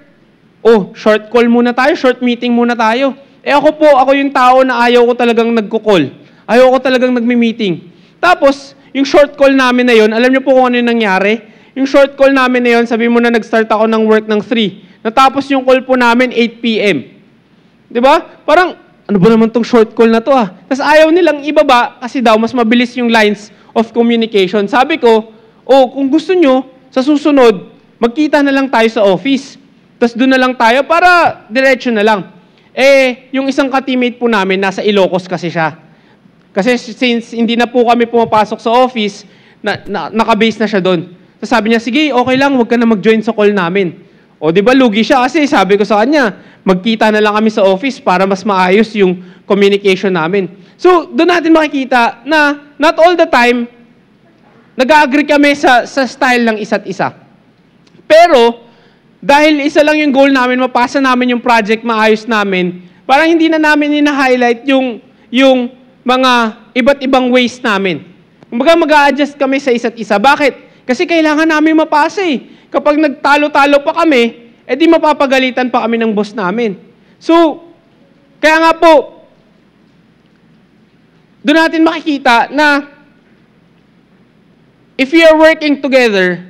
short call muna tayo, short meeting muna tayo. Ako yung tao na ayaw ko talagang nagko-call. Ayaw ko talagang nagmi-meeting. Tapos, yung short call namin na yon, alam niyo po kung ano yung nangyari? Yung short call namin na yon, sabi mo na nag-start ako ng work ng 3. Natapos yung call po namin 8 p.m. Diba? Parang, ano ba naman tong short call na to ah? Tapos ayaw nilang ibaba kasi daw mas mabilis yung lines of communication. Sabi ko, kung gusto nyo, sa susunod, magkita na lang tayo sa office. Tapos doon na lang tayo para diretso na lang. Yung isang ka-teammate po namin, nasa Ilocos kasi siya. Kasi since hindi na po kami pumapasok sa office, naka-base na siya doon. So sabi niya, sige, okay lang, huwag ka na mag-join sa call namin. Di ba, lugi siya kasi sabi ko sa kanya, magkita na lang kami sa office para mas maayos yung communication namin. So, doon natin makikita na not all the time, nag-agree kami sa style ng isa't isa. Pero, dahil isa lang yung goal namin, mapasa namin yung project, maayos namin, parang hindi na namin ina-highlight yung mga iba't ibang ways namin. Kumbaga, mag-a-adjust kami sa isa't isa. Bakit? Kasi kailangan namin mapasa eh. Kapag nagtalo-talo pa kami, di mapapagalitan pa kami ng boss namin. So, kaya nga po, doon natin makikita na if we are working together,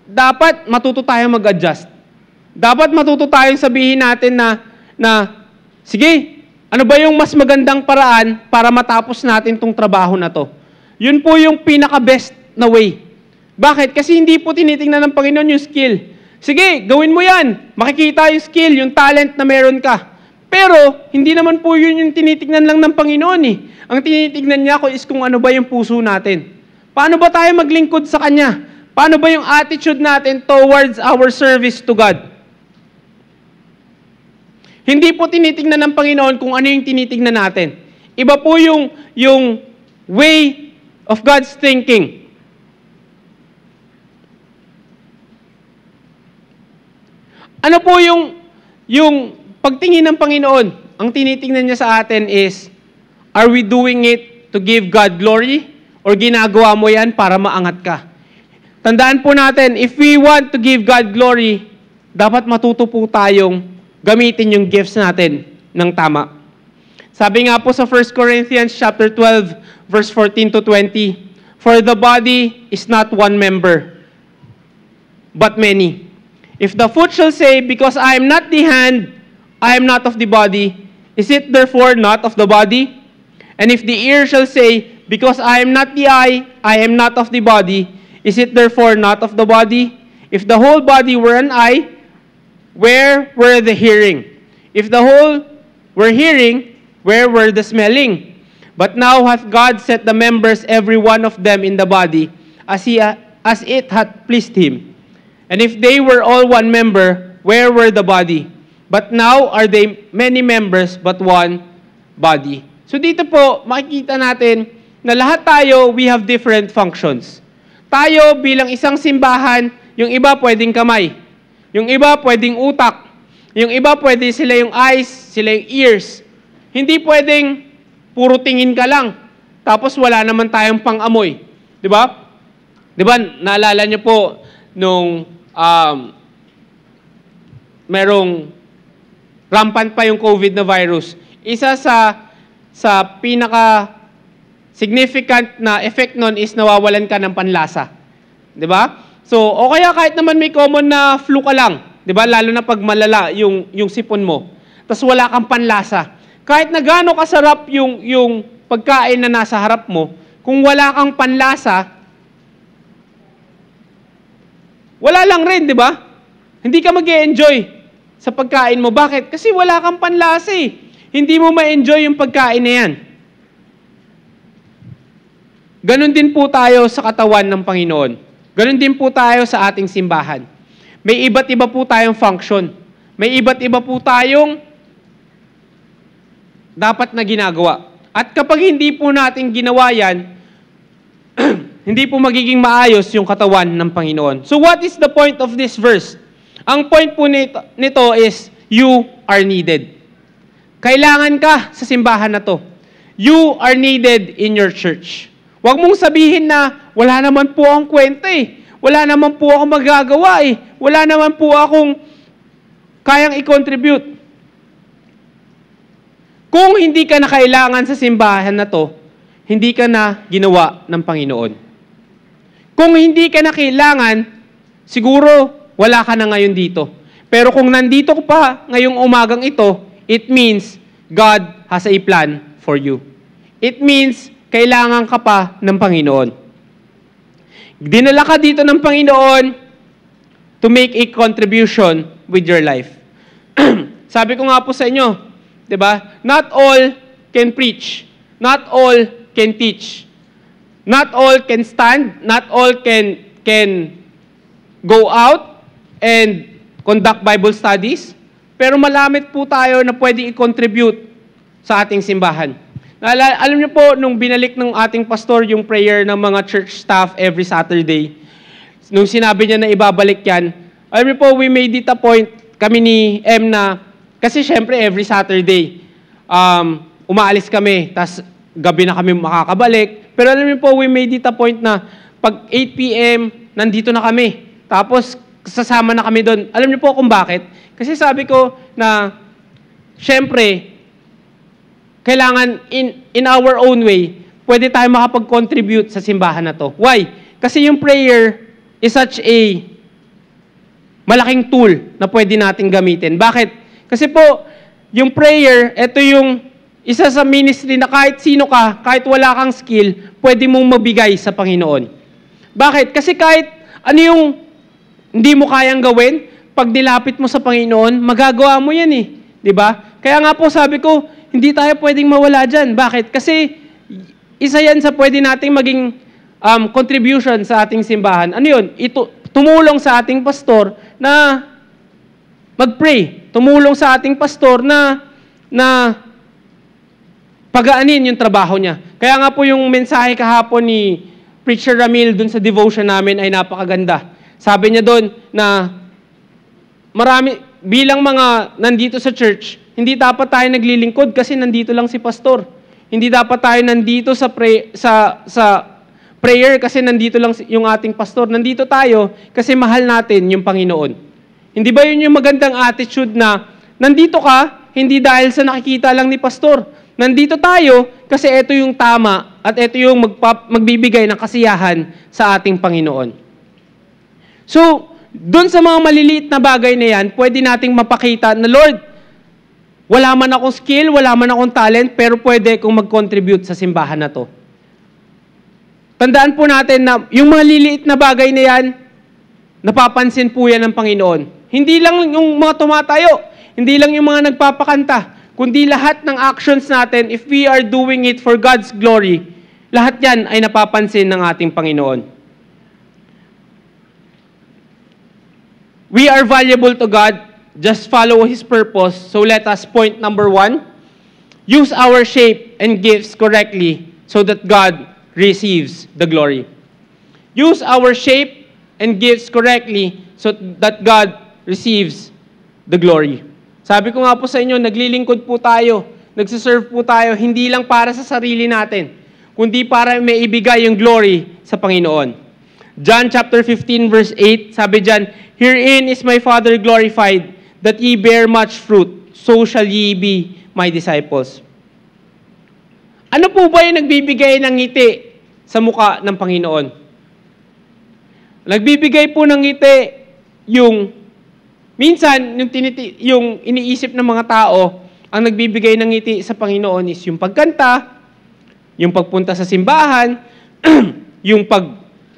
dapat matuto tayong mag-adjust. Dapat matuto tayong sabihin natin na sige, ano ba yung mas magandang paraan para matapos natin tong trabaho na to? Yun po yung pinaka-best na way. Bakit? Kasi hindi po tinitingnan ng Panginoon yung skill. Sige, gawin mo yan. Makikita yung skill, yung talent na meron ka. Pero, hindi naman po yun yung tinitingnan lang ng Panginoon eh. Ang tinitingnan niya is kung ano ba yung puso natin. Paano ba tayo maglingkod sa Kanya? Paano ba yung attitude natin towards our service to God? Hindi po tinitingnan ng Panginoon kung ano yung tinitingnan natin. Iba po yung way of God's thinking. Ano po yung pagtingin ng Panginoon? Ang tinitingnan niya sa atin is, are we doing it to give God glory? Or ginagawa mo yan para maangat ka? Tandaan po natin, if we want to give God glory, dapat matuto po tayong gamitin yung gifts natin ng tama. Sabi nga po sa 1 Corinthians chapter 12, verse 14 to 20, for the body is not one member, but many. If the foot shall say, because I am not the hand, I am not of the body, is it therefore not of the body? And if the ear shall say, because I am not the eye, I am not of the body, is it therefore not of the body? If the whole body were an eye, where were the hearing? If the whole were hearing, where were the smelling? But now hath God set the members, every one of them in the body, as it hath pleased him. And if they were all one member, where were the body? But now are they many members, but one body. So dito po, makikita natin na lahat tayo, we have different functions. Tayo bilang isang simbahan, yung iba pwedeng kamay, yung iba pwedeng utak, yung iba pwede sila yung eyes, sila yung ears. Hindi pwedeng puro tingin ka lang, tapos wala naman tayong pang-amoy. Di ba? Di ba, naalala niyo po nung merong rampant pa yung COVID na virus. Isa sa pinaka significant na effect nun is nawawalan ka ng panlasa. 'Di ba? So, o kaya kahit naman may common na flu ka lang, 'di ba? Lalo na pag malala yung sipon mo. Tapos wala kang panlasa. Kahit na gaano kasarap yung pagkain na nasa harap mo, kung wala kang panlasa, wala lang rin, 'di ba? Hindi ka mag-e-enjoy sa pagkain mo. Bakit? Kasi wala kang panlasa eh. Hindi mo ma-enjoy yung pagkain na yan. Ganon din po tayo sa katawan ng Panginoon. Ganon din po tayo sa ating simbahan. May iba't iba po tayong function. May iba't iba po tayong dapat na ginagawa. At kapag hindi po natin ginawa yan, hindi po magiging maayos yung katawan ng Panginoon. So what is the point of this verse? Ang point po nito is, you are needed. Kailangan ka sa simbahan na to. You are needed in your church. Huwag mong sabihin na, wala naman po akong kwenta eh. Wala naman po akong magagawa eh. Wala naman po akong kayang i-contribute. Kung hindi ka na kailangan sa simbahan na to, hindi ka na ginawa ng Panginoon. Kung hindi ka na kailangan, siguro wala ka na ngayon dito. Pero kung nandito ka pa ngayong umagang ito, it means God has a plan for you. It means kailangan ka pa ng Panginoon. Dinala ka dito ng Panginoon to make a contribution with your life. Sabi ko nga po sa inyo, 'di ba? Not all can preach. Not all can teach. Not all can stand. Not all can go out and conduct Bible studies. Pero malamit po tayo na pwedeng i-contribute sa ating simbahan. Alam niyo po, nung binalik ng ating pastor yung prayer ng mga church staff every Saturday, nung sinabi niya na ibabalik yan, alam niyo po, we made it a point, kami ni M na, kasi syempre every Saturday, umaalis kami, tas gabi na kami makakabalik. Pero alam niyo po, we made it a point na pag 8 p.m., nandito na kami. Tapos, sasama na kami doon. Alam niyo po kung bakit? Kasi sabi ko na, syempre, kailangan in our own way, pwede tayo makapag-contribute sa simbahan na to. Why? Kasi yung prayer is such a malaking tool na pwede natin gamitin. Bakit? Kasi po, yung prayer, ito yung isa sa ministry na kahit sino ka, kahit wala kang skill, pwede mong mabigay sa Panginoon. Bakit? Kasi kahit ano yung hindi mo kayang gawin, pag nilapit mo sa Panginoon, magagawa mo yan eh. Diba? Kaya nga po sabi ko, hindi tayo pwedeng mawala dyan. Bakit? Kasi isa yan sa pwede nating maging contribution sa ating simbahan. Ano yun? Tumulong sa ating pastor na mag-pray. Tumulong sa ating pastor na pagaanin yung trabaho niya. Kaya nga po yung mensahe kahapon ni Preacher Ramil dun sa devotion namin ay napakaganda. Sabi niya doon na marami, bilang mga nandito sa church, hindi dapat tayo naglilingkod kasi nandito lang si pastor. Hindi dapat tayo nandito sa prayer kasi nandito lang yung ating pastor. Nandito tayo kasi mahal natin yung Panginoon. Hindi ba yun yung magandang attitude na nandito ka, hindi dahil sa nakikita lang ni pastor. Nandito tayo kasi ito yung tama at ito yung magbibigay ng kasiyahan sa ating Panginoon. So, doon sa mga maliliit na bagay na yan, pwede nating mapakita na, Lord, wala man akong skill, wala man akong talent, pero pwede kong mag-contribute sa simbahan na to. Tandaan po natin na yung mga liliit na bagay na yan, napapansin po yan ng Panginoon. Hindi lang yung mga tumatayo, hindi lang yung mga nagpapakanta, kundi lahat ng actions natin, if we are doing it for God's glory, lahat yan ay napapansin ng ating Panginoon. We are valuable to God. Just follow His purpose. So let us, point number 1, use our shape and gifts correctly so that God receives the glory. Use our shape and gifts correctly so that God receives the glory. Sabi ko nga po sa inyo, naglilingkod po tayo, nagsiserve po tayo, hindi lang para sa sarili natin, kundi para may ibigay yung glory sa Panginoon. John chapter 15 verse 8, sabi dyan, "Herein is my Father glorified, that ye bear much fruit, so shall ye be my disciples." Ano po ba yung nagbibigay ng ngiti sa muka ng Panginoon? Nagbibigay po ng ngiti yung, minsan, yung iniisip ng mga tao, ang nagbibigay ng ngiti sa Panginoon is yung pagkanta, yung pagpunta sa simbahan, yung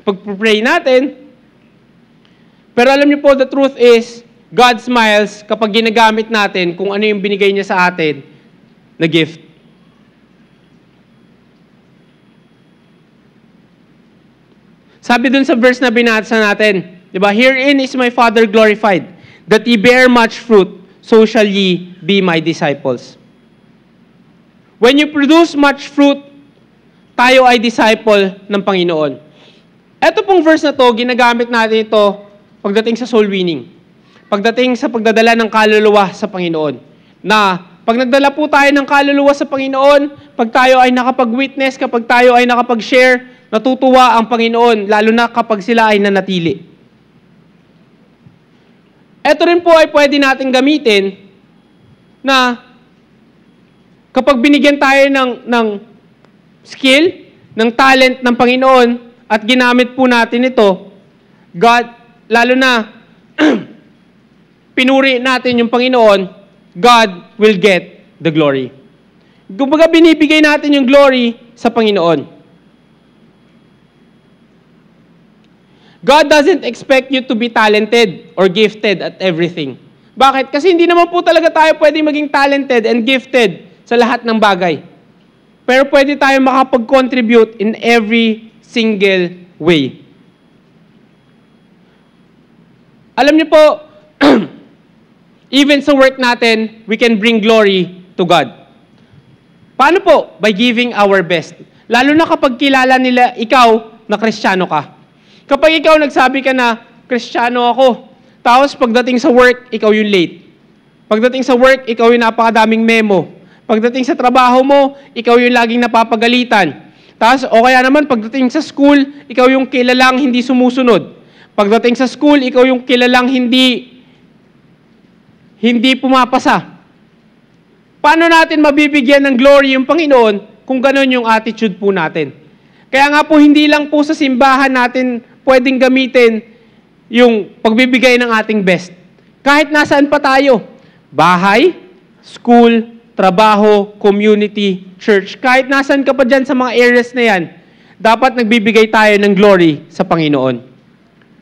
pag-pray natin. Pero alam niyo po, the truth is, God smiles kapag ginagamit natin kung ano yung binigay niya sa atin na gift. Sabi dun sa verse na binasa natin, di ba? "Herein is my Father glorified, that ye bear much fruit, so shall ye be my disciples." When you produce much fruit, tayo ay disciple ng Panginoon. Ito pong verse na to, ginagamit natin ito pagdating sa soul winning. Pagdating sa pagdadala ng kaluluwa sa Panginoon. Na pag nagdala po tayo ng kaluluwa sa Panginoon, pag tayo ay nakapag-witness, kapag tayo ay nakapag-share, natutuwa ang Panginoon, lalo na kapag sila ay nanatili. Ito rin po ay pwede natin gamitin na kapag binigyan tayo ng skill, ng talent ng Panginoon, at ginamit po natin ito, God, lalo na pinuri natin yung Panginoon, God will get the glory. Kumbaga binibigay natin yung glory sa Panginoon. God doesn't expect you to be talented or gifted at everything. Bakit? Kasi hindi naman po talaga tayo pwedeng maging talented and gifted sa lahat ng bagay. Pero pwede tayo makapag-contribute in every single way. Alam niyo po, even sa work natin, we can bring glory to God. Paano po? By giving our best. Lalo na kapag kilala nila ikaw na Kristiyano ka. Kapag ikaw nagsabi ka na, Kristiyano ako, tapos pagdating sa work, ikaw yung late. Pagdating sa work, ikaw yung napakadaming memo. Pagdating sa trabaho mo, ikaw yung laging napapagalitan. Tapos, o kaya naman, pagdating sa school, ikaw yung kilalang hindi sumusunod. Pagdating sa school, ikaw yung kilalang hindi pumapasa. Paano natin mabibigyan ng glory yung Panginoon kung ganun yung attitude po natin? Kaya nga po, hindi lang po sa simbahan natin pwedeng gamitin yung pagbibigay ng ating best. Kahit nasaan pa tayo, bahay, school, trabaho, community, church, kahit nasaan ka pa dyan sa mga areas na yan, dapat nagbibigay tayo ng glory sa Panginoon.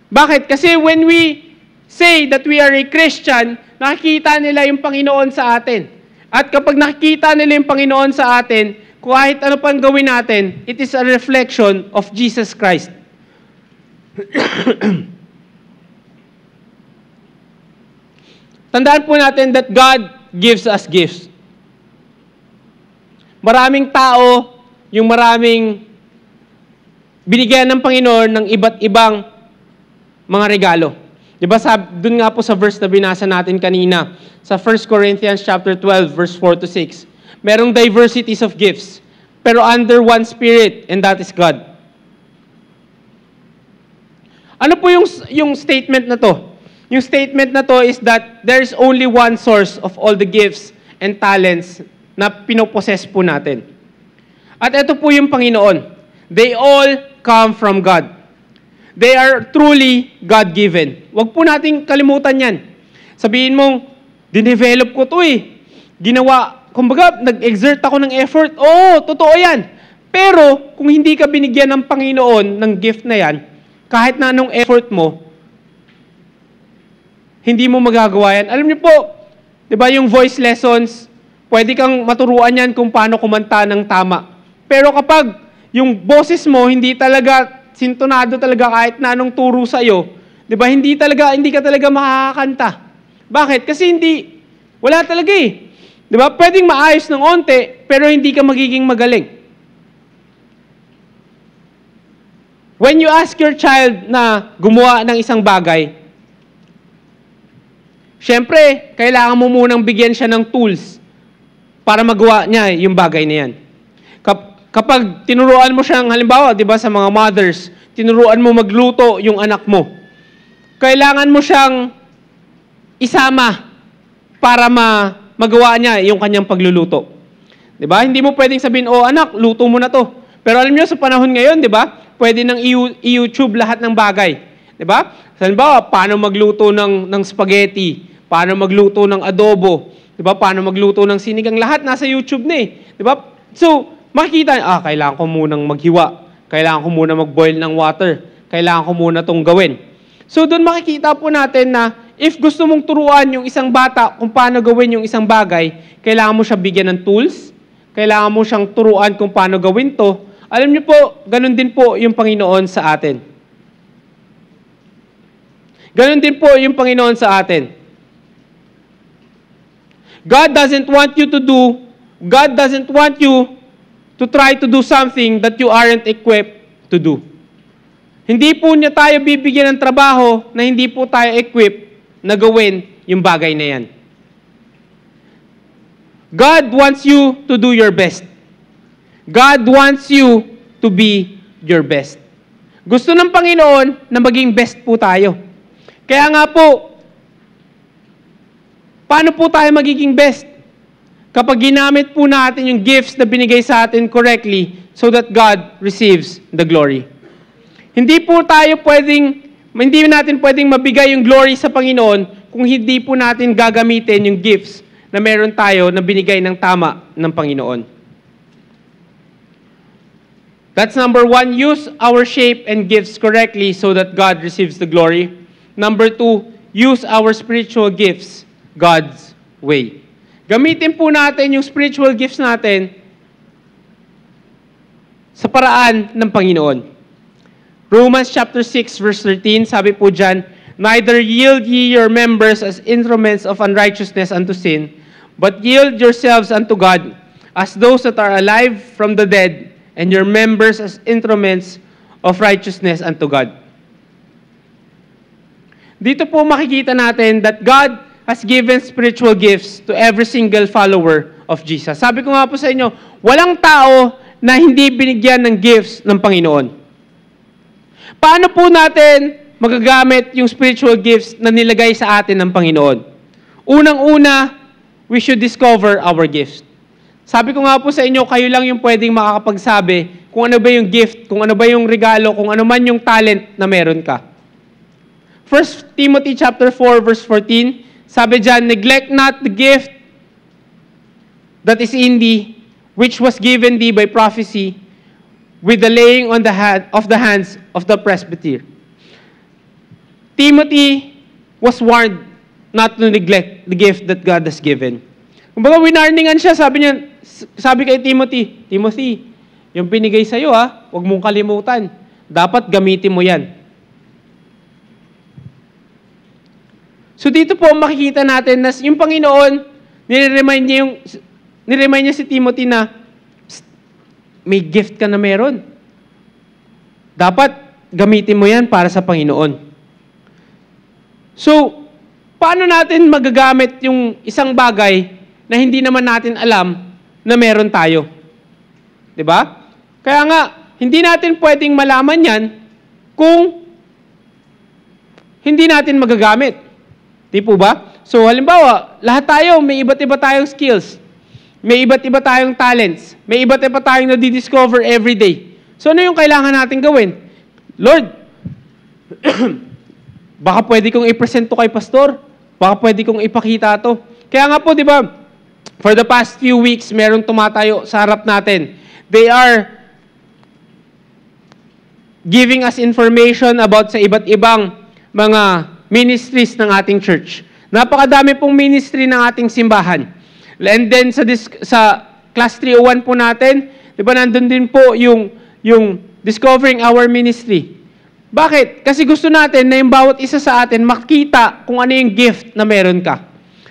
Bakit? Kasi when we say that we are a Christian, nakikita nila yung Panginoon sa atin. At kapag nakikita nila yung Panginoon sa atin, kahit ano pang gawin natin, it is a reflection of Jesus Christ. Tandaan po natin that God gives us gifts. Maraming tao, yung maraming binigyan ng Panginoon ng iba't ibang mga regalo. Diba dun nga po sa verse na binasa natin kanina, sa 1 Corinthians chapter 12, verse 4 to 6, merong diversities of gifts, pero under one Spirit, and that is God. Ano po yung statement na to? Yung statement na to is that there is only one source of all the gifts and talents na pinoposes po natin. At ito po yung Panginoon. They all come from God. They are truly God-given. Huwag po nating kalimutan yan. Sabihin mong, dinevelop ko to eh. Ginawa, kumbaga, nag-exert ako ng effort. Oo, totoo yan. Pero, kung hindi ka binigyan ng Panginoon ng gift na yan, kahit na anong effort mo, hindi mo magagawa yan. Alam niyo po, di ba yung voice lessons, pwede kang maturuan yan kung paano kumanta ng tama. Pero kapag yung boses mo, hindi talaga sintonado talaga kahit na anong turo sa'yo, di ba, hindi ka talaga makakakanta. Bakit? Kasi wala talaga eh. Di ba? Pwedeng maayos ng onte, pero hindi ka magiging magaling. When you ask your child na gumawa ng isang bagay, syempre, kailangan mo munang bigyan siya ng tools para magawa niya yung bagay na yan. Kapag tinuruan mo siyang, halimbawa, di ba, sa mga mothers, tinuruan mo magluto yung anak mo, kailangan mo siyang isama para magawa niya yung kanyang pagluluto. Di ba? Hindi mo pwedeng sabihin, oh anak, luto mo na to. Pero alam niyo, sa panahon ngayon, di ba, pwede nang i-YouTube lahat ng bagay. Di ba? Halimbawa, paano magluto ng spaghetti, paano magluto ng adobo, di ba? Paano magluto ng sinigang, lahat nasa YouTube na eh. Di ba? So, makikita, kailangan ko munang maghiwa, kailangan ko muna mag-boil ng water, kailangan ko muna tong gawin. So, doon makikita po natin na if gusto mong turuan yung isang bata kung paano gawin yung isang bagay, kailangan mo siya bigyan ng tools, kailangan mo siyang turuan kung paano gawin to. Alam niyo po, ganun din po yung Panginoon sa atin. Ganun din po yung Panginoon sa atin. God doesn't want you to try to do something that you aren't equipped to do. Hindi po niya tayo bibigyan ng trabaho na hindi po tayo equipped na gawin yung bagay na yan. God wants you to do your best. God wants you to be your best. Gusto ng Panginoon na maging best po tayo. Kaya nga po, paano po tayo magiging best? Kapag ginamit po natin yung gifts na binigay sa atin correctly so that God receives the glory. Hindi natin pwedeng mabigay yung glory sa Panginoon kung hindi po natin gagamitin yung gifts na meron tayo na binigay ng tama ng Panginoon. That's number 1, use our shape and gifts correctly so that God receives the glory. Number 2, use our spiritual gifts God's way. Gamitin po natin yung spiritual gifts natin sa paraan ng Panginoon. Romans chapter 6 verse 13, sabi po dyan, neither yield ye your members as instruments of unrighteousness unto sin, but yield yourselves unto God as those that are alive from the dead, and your members as instruments of righteousness unto God. Dito po makikita natin that God has given spiritual gifts to every single follower of Jesus. Sabi ko nga po sa inyo, walang tao na hindi binigyan ng gifts ng Panginoon. Paano po natin magagamit yung spiritual gifts na nilagay sa atin ng Panginoon? Unang-una, we should discover our gifts. Sabi ko nga po sa inyo, kayo lang yung pwedeng makakapagsabi kung ano ba yung gift, kung ano ba yung regalo, kung ano man yung talent na meron ka. 1 Timothy chapter 4 verse 14, sabi dyan, neglect not the gift that is in thee, which was given thee by prophecy, with the laying on of the hands of the presbyter. Timothy was warned not to neglect the gift that God has given. Kumbaga, winarningan siya, sabi kay Timothy, Timothy, yung binigay sa'yo huwag mong kalimutan. Dapat gamitin mo yan. So dito po makikita natin na yung Panginoon, niremind niya si Timothy na, may gift ka na meron. Dapat gamitin mo yan para sa Panginoon. So, paano natin magagamit yung isang bagay na hindi naman natin alam na meron tayo? Diba? Kaya nga, hindi natin pwedeng malaman yan kung hindi natin magagamit. Di po ba? So, halimbawa, lahat tayo, may iba't iba tayong skills. May iba't iba tayong talents. May iba't iba tayong nadidiscover every day. So, ano yung kailangan natin gawin? Lord, baka pwede kong i-present to kay pastor. Baka pwede kong ipakita to. Kaya nga po, di ba, for the past few weeks, merong tumatayo sa harap natin. They are giving us information about sa iba't ibang mga ministries ng ating church. Napakadami pong ministry ng ating simbahan. And then sa class 301 po natin, di ba nandun din po yung discovering our ministry. Bakit? Kasi gusto natin na yung bawat isa sa atin makita kung ano yung gift na meron ka.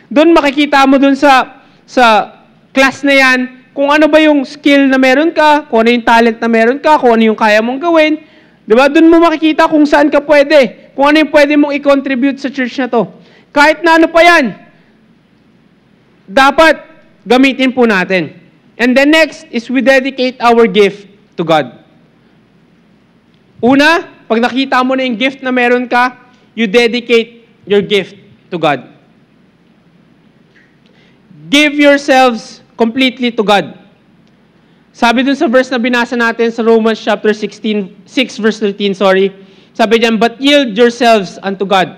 Doon makikita mo doon sa sa class na yan, kung ano ba yung skill na meron ka, kung ano yung talent na meron ka, kung ano yung kaya mong gawin. Di ba? Doon mo makikita kung saan ka pwede, kung ano yung pwede mong i-contribute sa church na to. Kahit na ano pa yan, dapat gamitin po natin. And then next is we dedicate our gift to God. Una, pag nakita mo na yung gift na meron ka, you dedicate your gift to God. Give yourselves completely to God. Sabi dun sa verse na binasa natin sa Romans chapter 6 verse 13, sabi diyan, but yield yourselves unto God.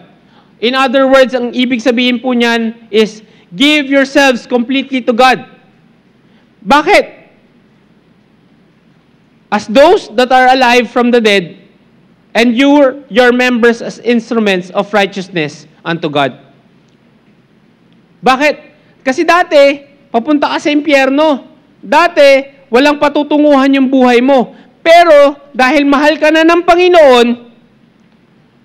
In other words, ang ibig sabihin po niyan is, give yourselves completely to God. Bakit? As those that are alive from the dead, and your members as instruments of righteousness unto God. Bakit? Kasi dati, papunta ka sa impyerno. Dati, walang patutunguhan yung buhay mo. Pero, dahil mahal ka na ng Panginoon,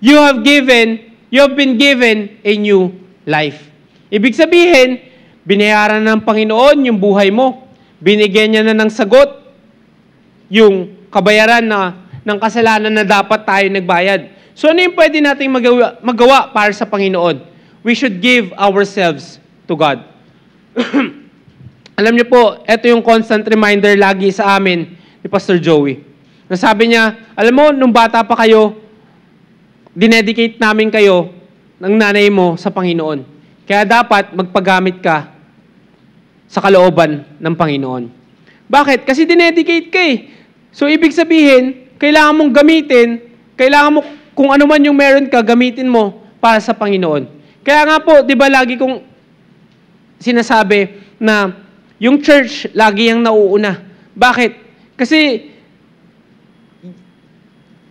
you have been given a new life. Ibig sabihin, binayaran ng Panginoon yung buhay mo. Binigyan niya na ng sagot yung kabayaran ng kasalanan na dapat tayo nagbayad. So, ano yung pwede nating magawa para sa Panginoon? We should give ourselves to God. Alam niyo po, ito yung constant reminder lagi sa amin ni Pastor Joey. Nasabi niya, alam mo, nung bata pa kayo, dinedicate namin kayo ng nanay mo sa Panginoon. Kaya dapat magpagamit ka sa kalooban ng Panginoon. Bakit? Kasi dinedicate ka eh. So, ibig sabihin, kailangan mong gamitin, kailangan mo, kung ano man yung meron ka, gamitin mo para sa Panginoon. Kaya nga po, di ba lagi kong sinasabi na yung church lagi yung nauuna. Bakit? Kasi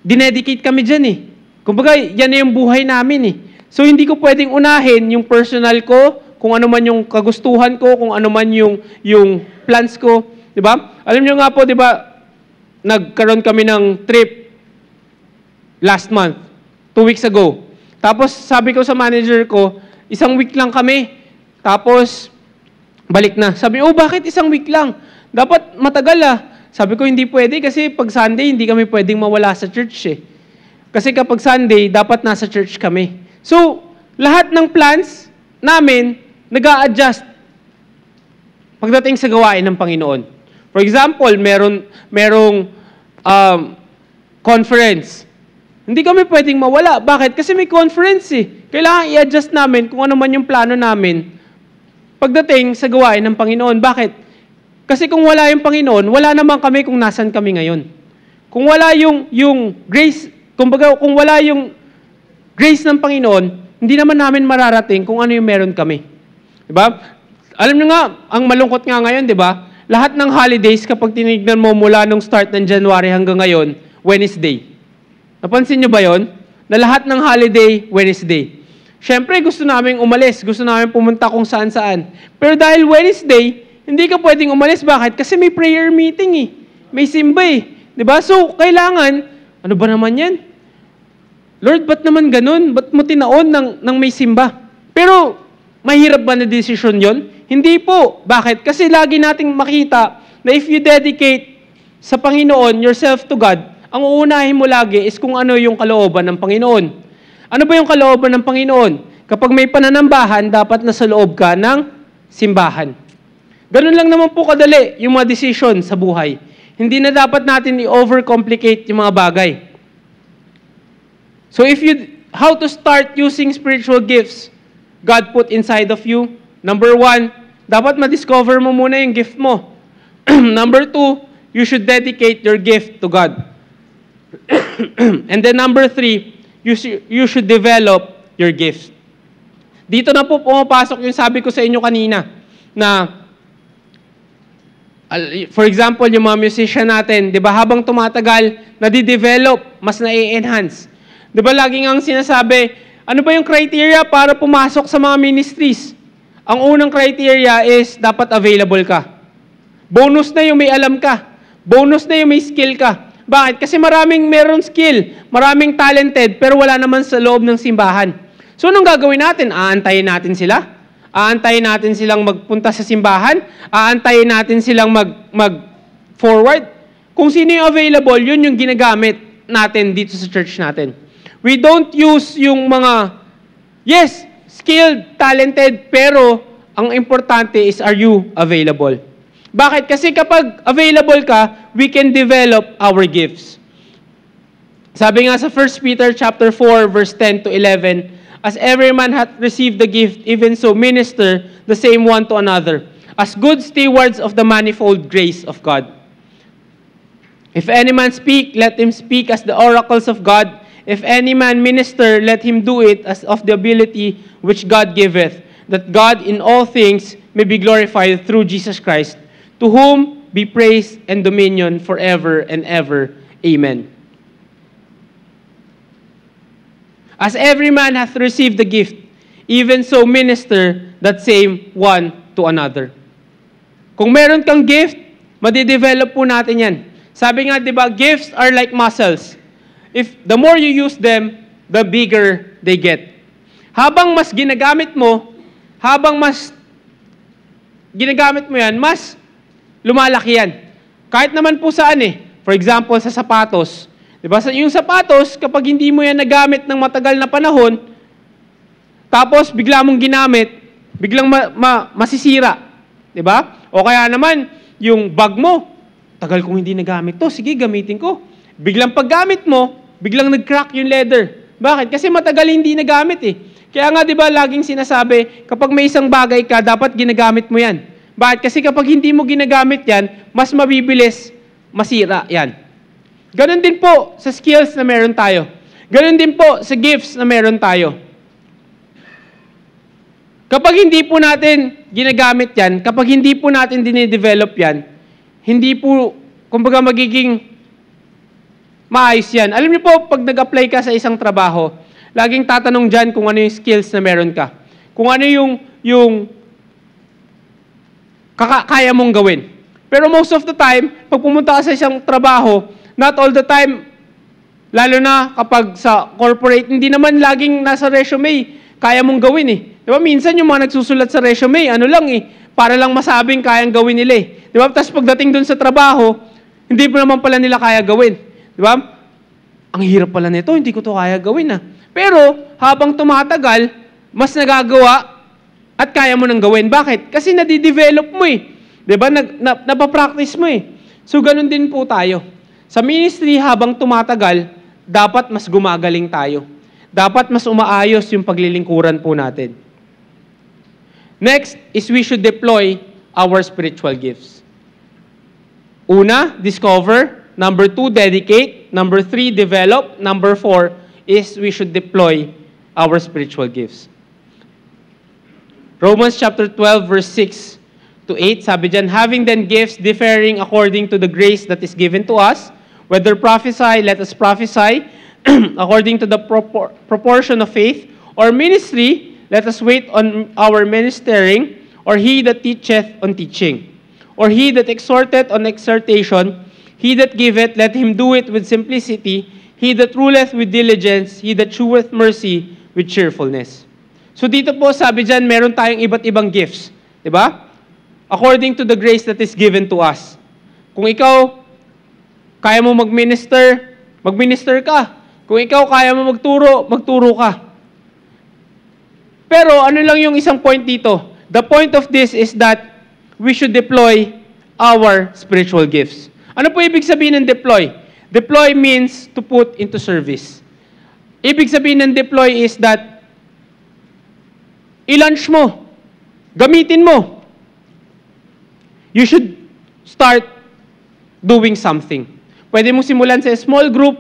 dinedicate kami dyan eh. Kumbaga, yan na yung buhay namin eh. So, hindi ko pwedeng unahin yung personal ko, kung ano man yung kagustuhan ko, kung ano man yung plans ko. Di ba? Alam nyo nga po, di ba, nagkaroon kami ng trip last month, 2 weeks ago. Tapos, sabi ko sa manager ko, 1 week lang kami. Tapos, balik na. Sabi, bakit 1 week lang? Dapat matagal ah. Sabi ko, hindi pwede kasi pag Sunday, hindi kami pwedeng mawala sa church eh. Kasi kapag Sunday, dapat nasa church kami. So, lahat ng plans namin, nag-a-adjust pagdating sa gawain ng Panginoon. For example, merong conference. Hindi kami pwedeng mawala. Bakit? Kasi may conference eh. Kailangan i-adjust namin kung ano man yung plano namin pagdating sa gawain ng Panginoon. Bakit? Kasi kung wala yung Panginoon, wala naman kami kung nasan kami ngayon. Kung wala yung grace, kumbaga, kung wala yung grace ng Panginoon, hindi naman namin mararating kung ano yung meron kami. Diba? Alam nyo nga, ang malungkot nga ngayon, diba? Lahat ng holidays, kapag tinignan mo mula nung start ng January hanggang ngayon, Wednesday. Napansin nyo ba yon? Na lahat ng holiday, Wednesday. Siyempre, gusto namin umalis. Gusto namin pumunta kung saan-saan. Pero dahil Wednesday, hindi ka pwedeng umalis. Bakit? Kasi may prayer meeting eh. May simba eh. Diba? So, kailangan, ano ba naman yan? Lord, ba't naman ganun? Ba't mo tinaon ng may simba? Pero, mahirap ba na desisyon yon? Hindi po. Bakit? Kasi lagi nating makita na if you dedicate sa Panginoon, yourself to God, ang uunahin mo lagi is kung ano yung kalooban ng Panginoon. Ano ba yung kalooban ng Panginoon? Kapag may pananambahan, dapat nasa loob ka ng simbahan. Ganun lang naman po kadali yung mga decision sa buhay. Hindi na dapat natin i-overcomplicate yung mga bagay. So how to start using spiritual gifts God put inside of you? Number 1, dapat ma-discover mo muna yung gift mo. Number 2, you should dedicate your gift to God. And then number 3, you should develop your gift. Dito na po pumapasok yung sabi ko sa inyo kanina na for example, yung mga musician natin, 'di ba, habang tumatagal, nadi-develop, mas na-enhance. 'Di ba laging ang sinasabi, ano ba yung criteria para pumasok sa mga ministries? Ang unang criteria is dapat available ka. Bonus na yung may alam ka. Bonus na yung may skill ka. Bakit? Kasi maraming meron skill, maraming talented, pero wala naman sa loob ng simbahan. So, anong gagawin natin? Aantayin natin sila? Aantayin natin silang magpunta sa simbahan? Aantayin natin silang mag-forward? Kung sino yung available, yun yung ginagamit natin dito sa church natin. We don't use yung mga, yes, skilled, talented, pero ang importante is, are you available? Bakit? Kasi kapag available ka, we can develop our gifts. Sabi nga sa 1 Peter chapter 4, verse 10 to 11, as every man hath received the gift, even so minister the same one to another, as good stewards of the manifold grace of God. If any man speak, let him speak as the oracles of God. If any man minister, let him do it as of the ability which God giveth, that God in all things may be glorified through Jesus Christ, to whom be praise and dominion forever and ever. Amen. As every man hath received the gift, even so minister that same one to another. Kung meron kang gift, madidevelop po natin yan. Sabi nga, di ba, gifts are like muscles. If the more you use them, the bigger they get. Habang mas ginagamit mo yan, mas lumalaki yan. Kahit naman po saan eh. For example, sa sapatos. Diba? Yung sapatos, kapag hindi mo yan nagamit ng matagal na panahon, tapos bigla mong ginamit, biglang masisira. Diba? O kaya naman, yung bag mo, tagal kong hindi nagamit to, sige, gamitin ko. Biglang paggamit mo, biglang nag-crack yung leather. Bakit? Kasi matagal hindi nagamit eh. Kaya nga, di ba, laging sinasabi, kapag may isang bagay ka, dapat ginagamit mo yan. Bakit? Kasi kapag hindi mo ginagamit yan, mas mabibilis masira yan. Ganon din po sa skills na meron tayo. Ganon din po sa gifts na meron tayo. Kapag hindi po natin ginagamit yan, kapag hindi po natin dinidevelop yan, hindi po, kumbaga magiging maayos yan. Alam niyo po, pag nag-apply ka sa isang trabaho, laging tatanong dyan kung ano yung skills na meron ka. Kung ano yung kaya mong gawin. Pero most of the time, pag pumunta ka sa isang trabaho, not all the time, lalo na kapag sa corporate, hindi naman laging nasa resume, kaya mong gawin eh. Diba? Minsan yung mga nagsusulat sa resume, ano lang eh, para lang masabing kayang gawin nila eh. Diba? Tapos pagdating dun sa trabaho, hindi pa naman pala nila kaya gawin. Diba? Ang hirap pala nito, hindi ko to kaya gawin ah. Pero, habang tumatagal, mas nagagawa at kaya mo nang gawin. Bakit? Kasi nadidevelop mo eh. Diba? Napapractice mo eh. So, ganun din po tayo. Sa ministry, habang tumatagal, dapat mas gumagaling tayo. Dapat mas umaayos yung paglilingkuran po natin. Next is we should deploy our spiritual gifts. Una, discover. Number 2, dedicate. Number 3, develop. Number 4 is we should deploy our spiritual gifts. Romans chapter 12, verse 6 to 8, sabi dyan, having then gifts differing according to the grace that is given to us, whether prophesy, let us prophesy, according to the proportion of faith, or ministry, let us wait on our ministering, or he that teacheth on teaching, or he that exhorteth on exhortation, he that giveth, let him do it with simplicity, he that ruleth with diligence, he that sheweth mercy with cheerfulness. So dito po, sabi dyan, meron tayong iba't ibang gifts. Diba? According to the grace that is given to us. Kung ikaw, kaya mo mag-minister, mag-minister ka. Kung ikaw kaya mo magturo, magturo ka. Pero ano lang yung isang point dito? The point of this is that we should deploy our spiritual gifts. Ano po ibig sabihin ng deploy? Deploy means to put into service. Ibig sabihin ng deploy is that i-launch mo, gamitin mo. You should start doing something. Pwede mong simulan sa small group,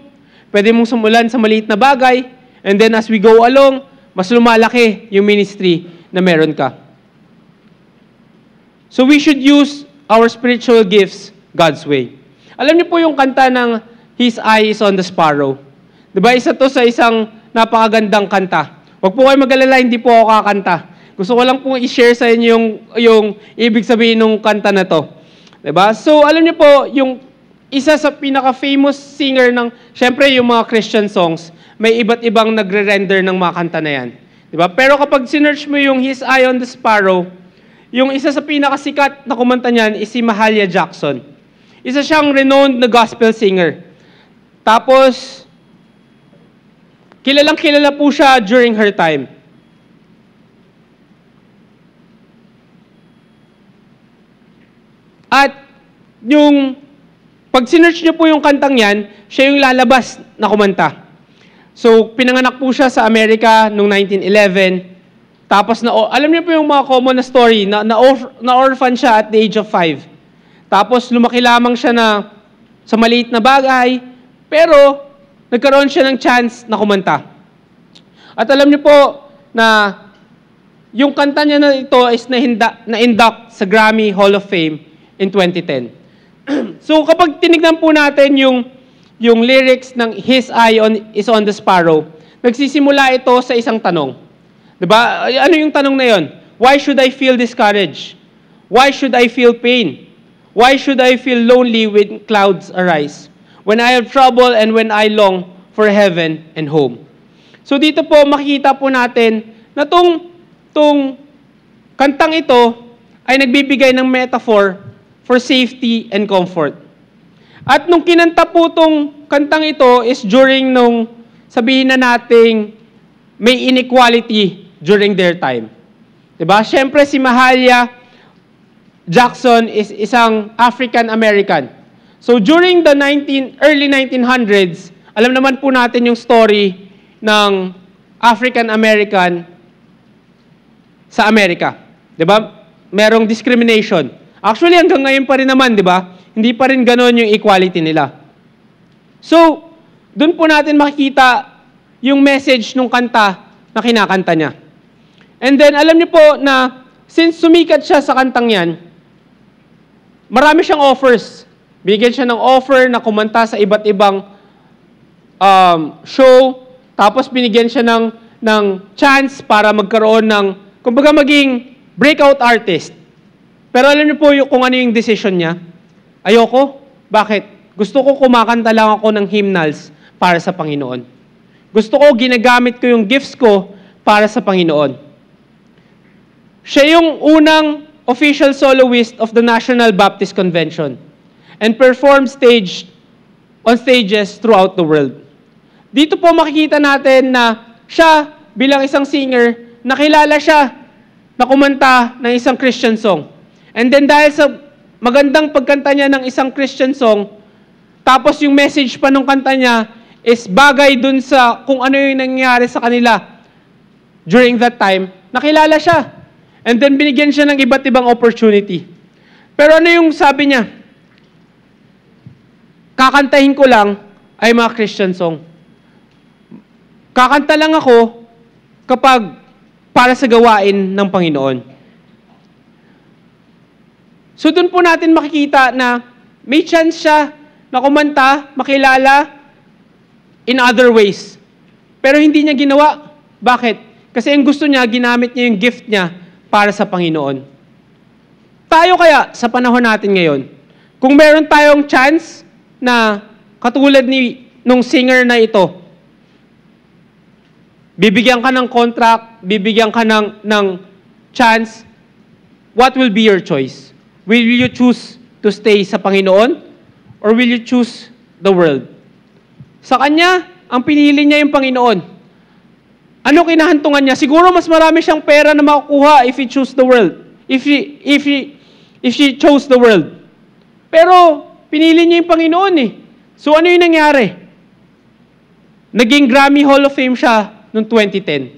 pwede mong simulan sa maliit na bagay, and then as we go along, mas lumalaki yung ministry na meron ka. So we should use our spiritual gifts God's way. Alam niyo po yung kanta ng His Eye is on the Sparrow. Diba? Isa to sa isang napakagandang kanta. Huwag po kayo mag-alala, hindi po ako kakanta. Gusto ko lang po i-share sa inyo yung ibig sabihin ng kanta na to. Diba? So alam niyo po, yung isa sa pinaka-famous singer ng, syempre yung mga Christian songs, may iba't ibang nagre-render ng mga kanta na yan. Diba? Pero kapag sinearch mo yung His Eye on the Sparrow, yung isa sa pinakasikat na kumanta niyan is si Mahalia Jackson. Isa siyang renowned na gospel singer. Tapos, kilalang kilala po siya during her time. At yung pag sinearch niyo po yung kantang yan, siya yung lalabas na kumanta. So, pinanganak po siya sa Amerika noong 1911. Tapos, alam niyo po yung mga common na story, na-orphan siya at the age of 5. Tapos, lumaki lamang siya sa maliit na bagay, pero nagkaroon siya ng chance na kumanta. At alam niyo po na yung kanta niya na ito is na-induct sa Grammy Hall of Fame in 2010. So, kapag tinignan po natin yung lyrics ng His Eye is on the Sparrow, nagsisimula ito sa isang tanong. Diba? Ano yung tanong na yon? Why should I feel discouraged? Why should I feel pain? Why should I feel lonely when clouds arise? When I have trouble and when I long for heaven and home. So dito po, makikita po natin na tong kantang ito ay nagbibigay ng metaphor for safety and comfort. At nung kinanta po tong kantang ito is during nung sabihin na nating may inequality during their time. Diba? Siyempre si Mahalia Jackson is isang African-American. So during the early 1900s, alam naman po natin yung story ng African-American sa Amerika. Diba? Merong discrimination. Actually, hanggang ngayon pa rin naman, di ba? Hindi pa rin ganon yung equality nila. So, doon po natin makikita yung message ng kanta na kinakanta niya. And then, alam niyo po na since sumikat siya sa kantang yan, marami siyang offers. Bigyan siya ng offer na kumanta sa iba't ibang show, tapos binigyan siya ng chance para magkaroon ng, kumbaga maging breakout artist. Pero alam niyo po kung ano yung decision niya? Ayoko. Bakit? Gusto ko kumakanta lang ako ng hymnals para sa Panginoon. Gusto ko ginagamit ko yung gifts ko para sa Panginoon. Siya yung unang official soloist of the National Baptist Convention and performed on stages throughout the world. Dito po makikita natin na siya bilang isang singer, nakilala siya na kumanta ng isang Christian song. And then dahil sa magandang pagkanta niya ng isang Christian song, tapos yung message pa nung kanta niya is bagay dun sa kung ano yung nangyari sa kanila during that time, nakilala siya. And then binigyan siya ng iba't ibang opportunity. Pero ano yung sabi niya? Kakantahin ko lang ay mga Christian song. Kakanta lang ako kapag para sa gawain ng Panginoon. So doon po natin makikita na may chance siya na kumanta, makilala in other ways. Pero hindi niya ginawa. Bakit? Kasi ang gusto niya, ginamit niya yung gift niya para sa Panginoon. Tayo kaya sa panahon natin ngayon, kung meron tayong chance na katulad nung singer na ito, bibigyan ka ng contract, bibigyan ka ng chance, what will be your choice? Will you choose to stay sa Panginoon or will you choose the world? Sa kanya, ang pinili niya yung Panginoon. Ano kinahantungan niya? Siguro mas marami siyang pera na makukuha if he choose the world. If she chose the world. Pero pinili niya yung Panginoon eh. So ano yung nangyari? Naging Grammy Hall of Fame siya noong 2010.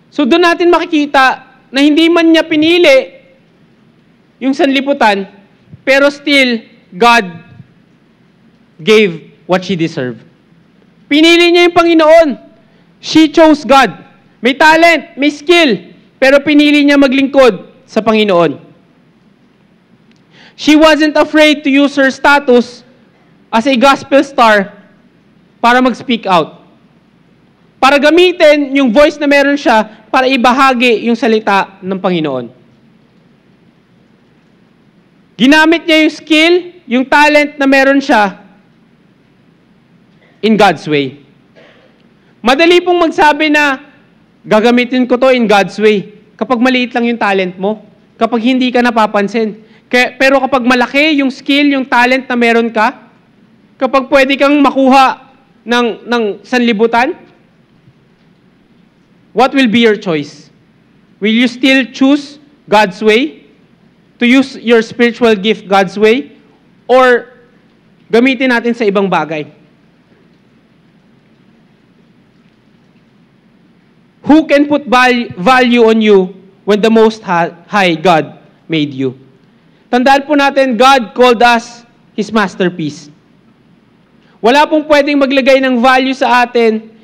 So doon natin makikita na hindi man niya pinili yung sanlibutan, pero still, God gave what she deserved. Pinili niya yung Panginoon. She chose God. May talent, may skill, pero pinili niya maglingkod sa Panginoon. She wasn't afraid to use her status as a gospel star para mag-speak out. Para gamitin yung voice na meron siya para ibahagi yung salita ng Panginoon. Ginamit niya yung skill, yung talent na meron siya in God's way. Madali pong magsabi na, gagamitin ko to in God's way. Kapag maliit lang yung talent mo, kapag hindi ka napapansin. Pero kapag malaki yung skill, yung talent na meron ka, kapag pwede kang makuha ng sanlibutan, what will be your choice? Will you still choose God's way? To use your spiritual gift God's way? Or gamitin natin sa ibang bagay? Who can put value on you when the Most High God made you? Tandaan po natin, God called us His masterpiece. Wala pong pwedeng maglagay ng value sa atin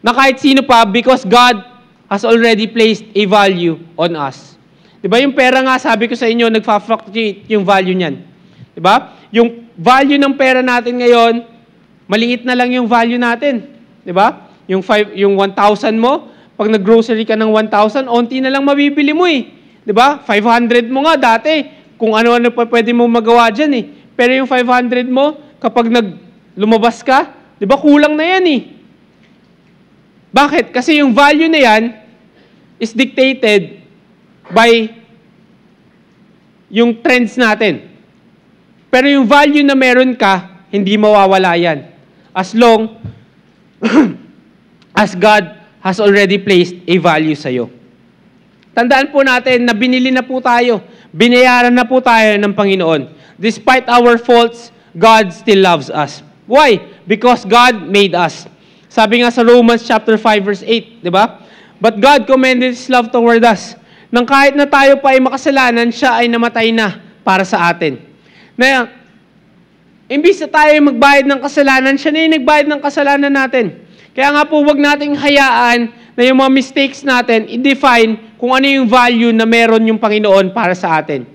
na kahit sino pa because God has already placed a value on us. Diba yung pera nga, sabi ko sa inyo, nagfa-fluctuate yung value niyan. Diba? Yung value ng pera natin ngayon, maliit na lang yung value natin. Diba? Yung 1,000 mo, pag nag-grocery ka ng 1,000, onti na lang mabibili mo eh. Diba? 500 mo nga dati, kung ano-ano pa pwede mo magawa dyan eh. Pero yung 500 mo, kapag lumabas ka, diba kulang na yan eh. Bakit? Kasi yung value na yan is dictated by yung trends natin. Pero yung value na meron ka, hindi mawawala yan. As long as God has already placed a value sa'yo. Tandaan po natin na binili na po tayo. Binayaran na po tayo ng Panginoon. Despite our faults, God still loves us. Why? Because God made us. Sabi nga sa Romans chapter 5 verse 8, di ba? But God commended His love toward us. Nang kahit na tayo pa ay makasalanan, siya ay namatay na para sa atin. Na, imbis na tayo magbayad ng kasalanan, siya na yung nagbayad ng kasalanan natin. Kaya nga po, wag nating hayaan na yung mga mistakes natin, i-define kung ano yung value na meron yung Panginoon para sa atin.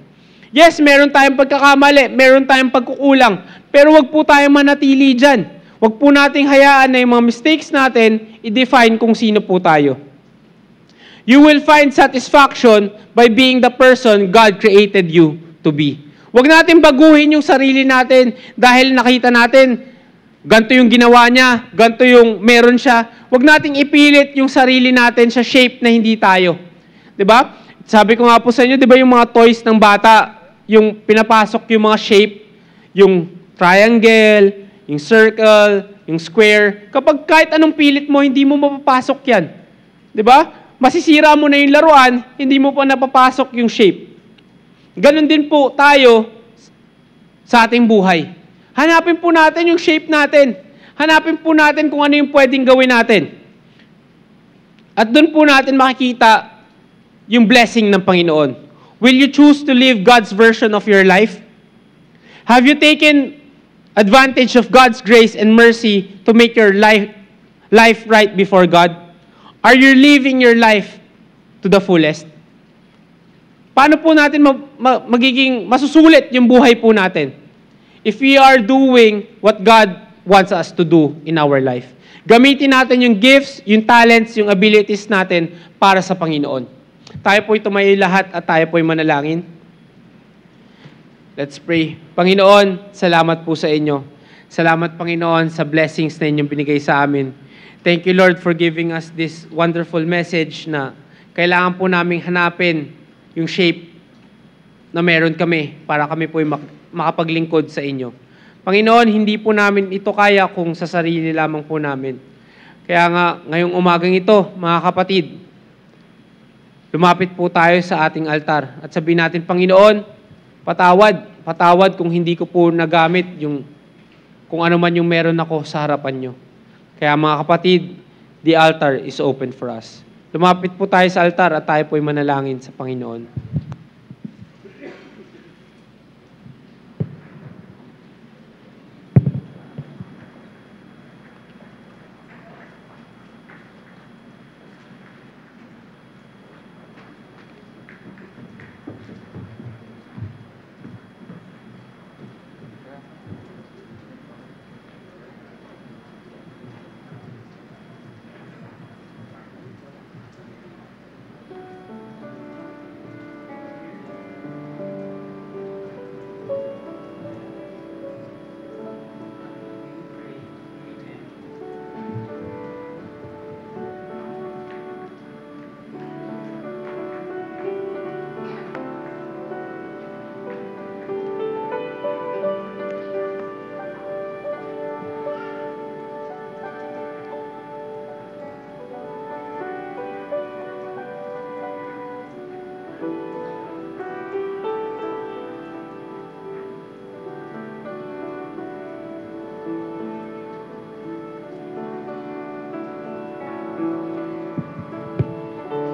Yes, meron tayong pagkakamali, meron tayong pagkukulang, pero wag po tayong manatili dyan. Wag po nating hayaan na yung mga mistakes natin, i-define kung sino po tayo. You will find satisfaction by being the person God created you to be. Wag natin baguhin yung sarili natin dahil nakita natin, ganito yung ginawa niya, ganito yung meron siya. Wag nating ipilit yung sarili natin sa shape na hindi tayo. 'Di ba? Sabi ko nga po sa inyo, 'di ba yung mga toys ng bata, yung pinapasok yung mga shape, yung triangle, yung circle, yung square, kapag kahit anong pilit mo, hindi mo mapapasok yan. Di ba? Masisira mo na yung laruan, hindi mo pa napapasok yung shape. Ganon din po tayo sa ating buhay. Hanapin po natin yung shape natin. Hanapin po natin kung ano yung pwedeng gawin natin. At doon po natin makikita yung blessing ng Panginoon. Will you choose to live God's version of your life? Have you taken advantage of God's grace and mercy to make your life right before God? Are you living your life to the fullest? Paano po natin magiging masusulit yung buhay po natin? If we are doing what God wants us to do in our life. Gamitin natin yung gifts, yung talents, yung abilities natin para sa Panginoon. Tayo po'y tumayo lahat at tayo po'y manalangin. Let's pray. Panginoon, salamat po sa inyo. Salamat, Panginoon, sa blessings na inyong binigay sa amin. Thank you, Lord, for giving us this wonderful message na kailangan po naming hanapin yung shape na meron kami para kami po'y makapaglingkod sa inyo. Panginoon, hindi po namin ito kaya kung sa sarili lamang po namin. Kaya nga, ngayong umagang ito, mga kapatid, lumapit po tayo sa ating altar at sabihin natin, Panginoon, patawad kung hindi ko po nagamit yung kung ano man yung meron ako sa harapan nyo. Kaya mga kapatid, the altar is open for us. Lumapit po tayo sa altar at tayo po'y manalangin sa Panginoon.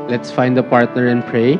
Let's find a partner and pray.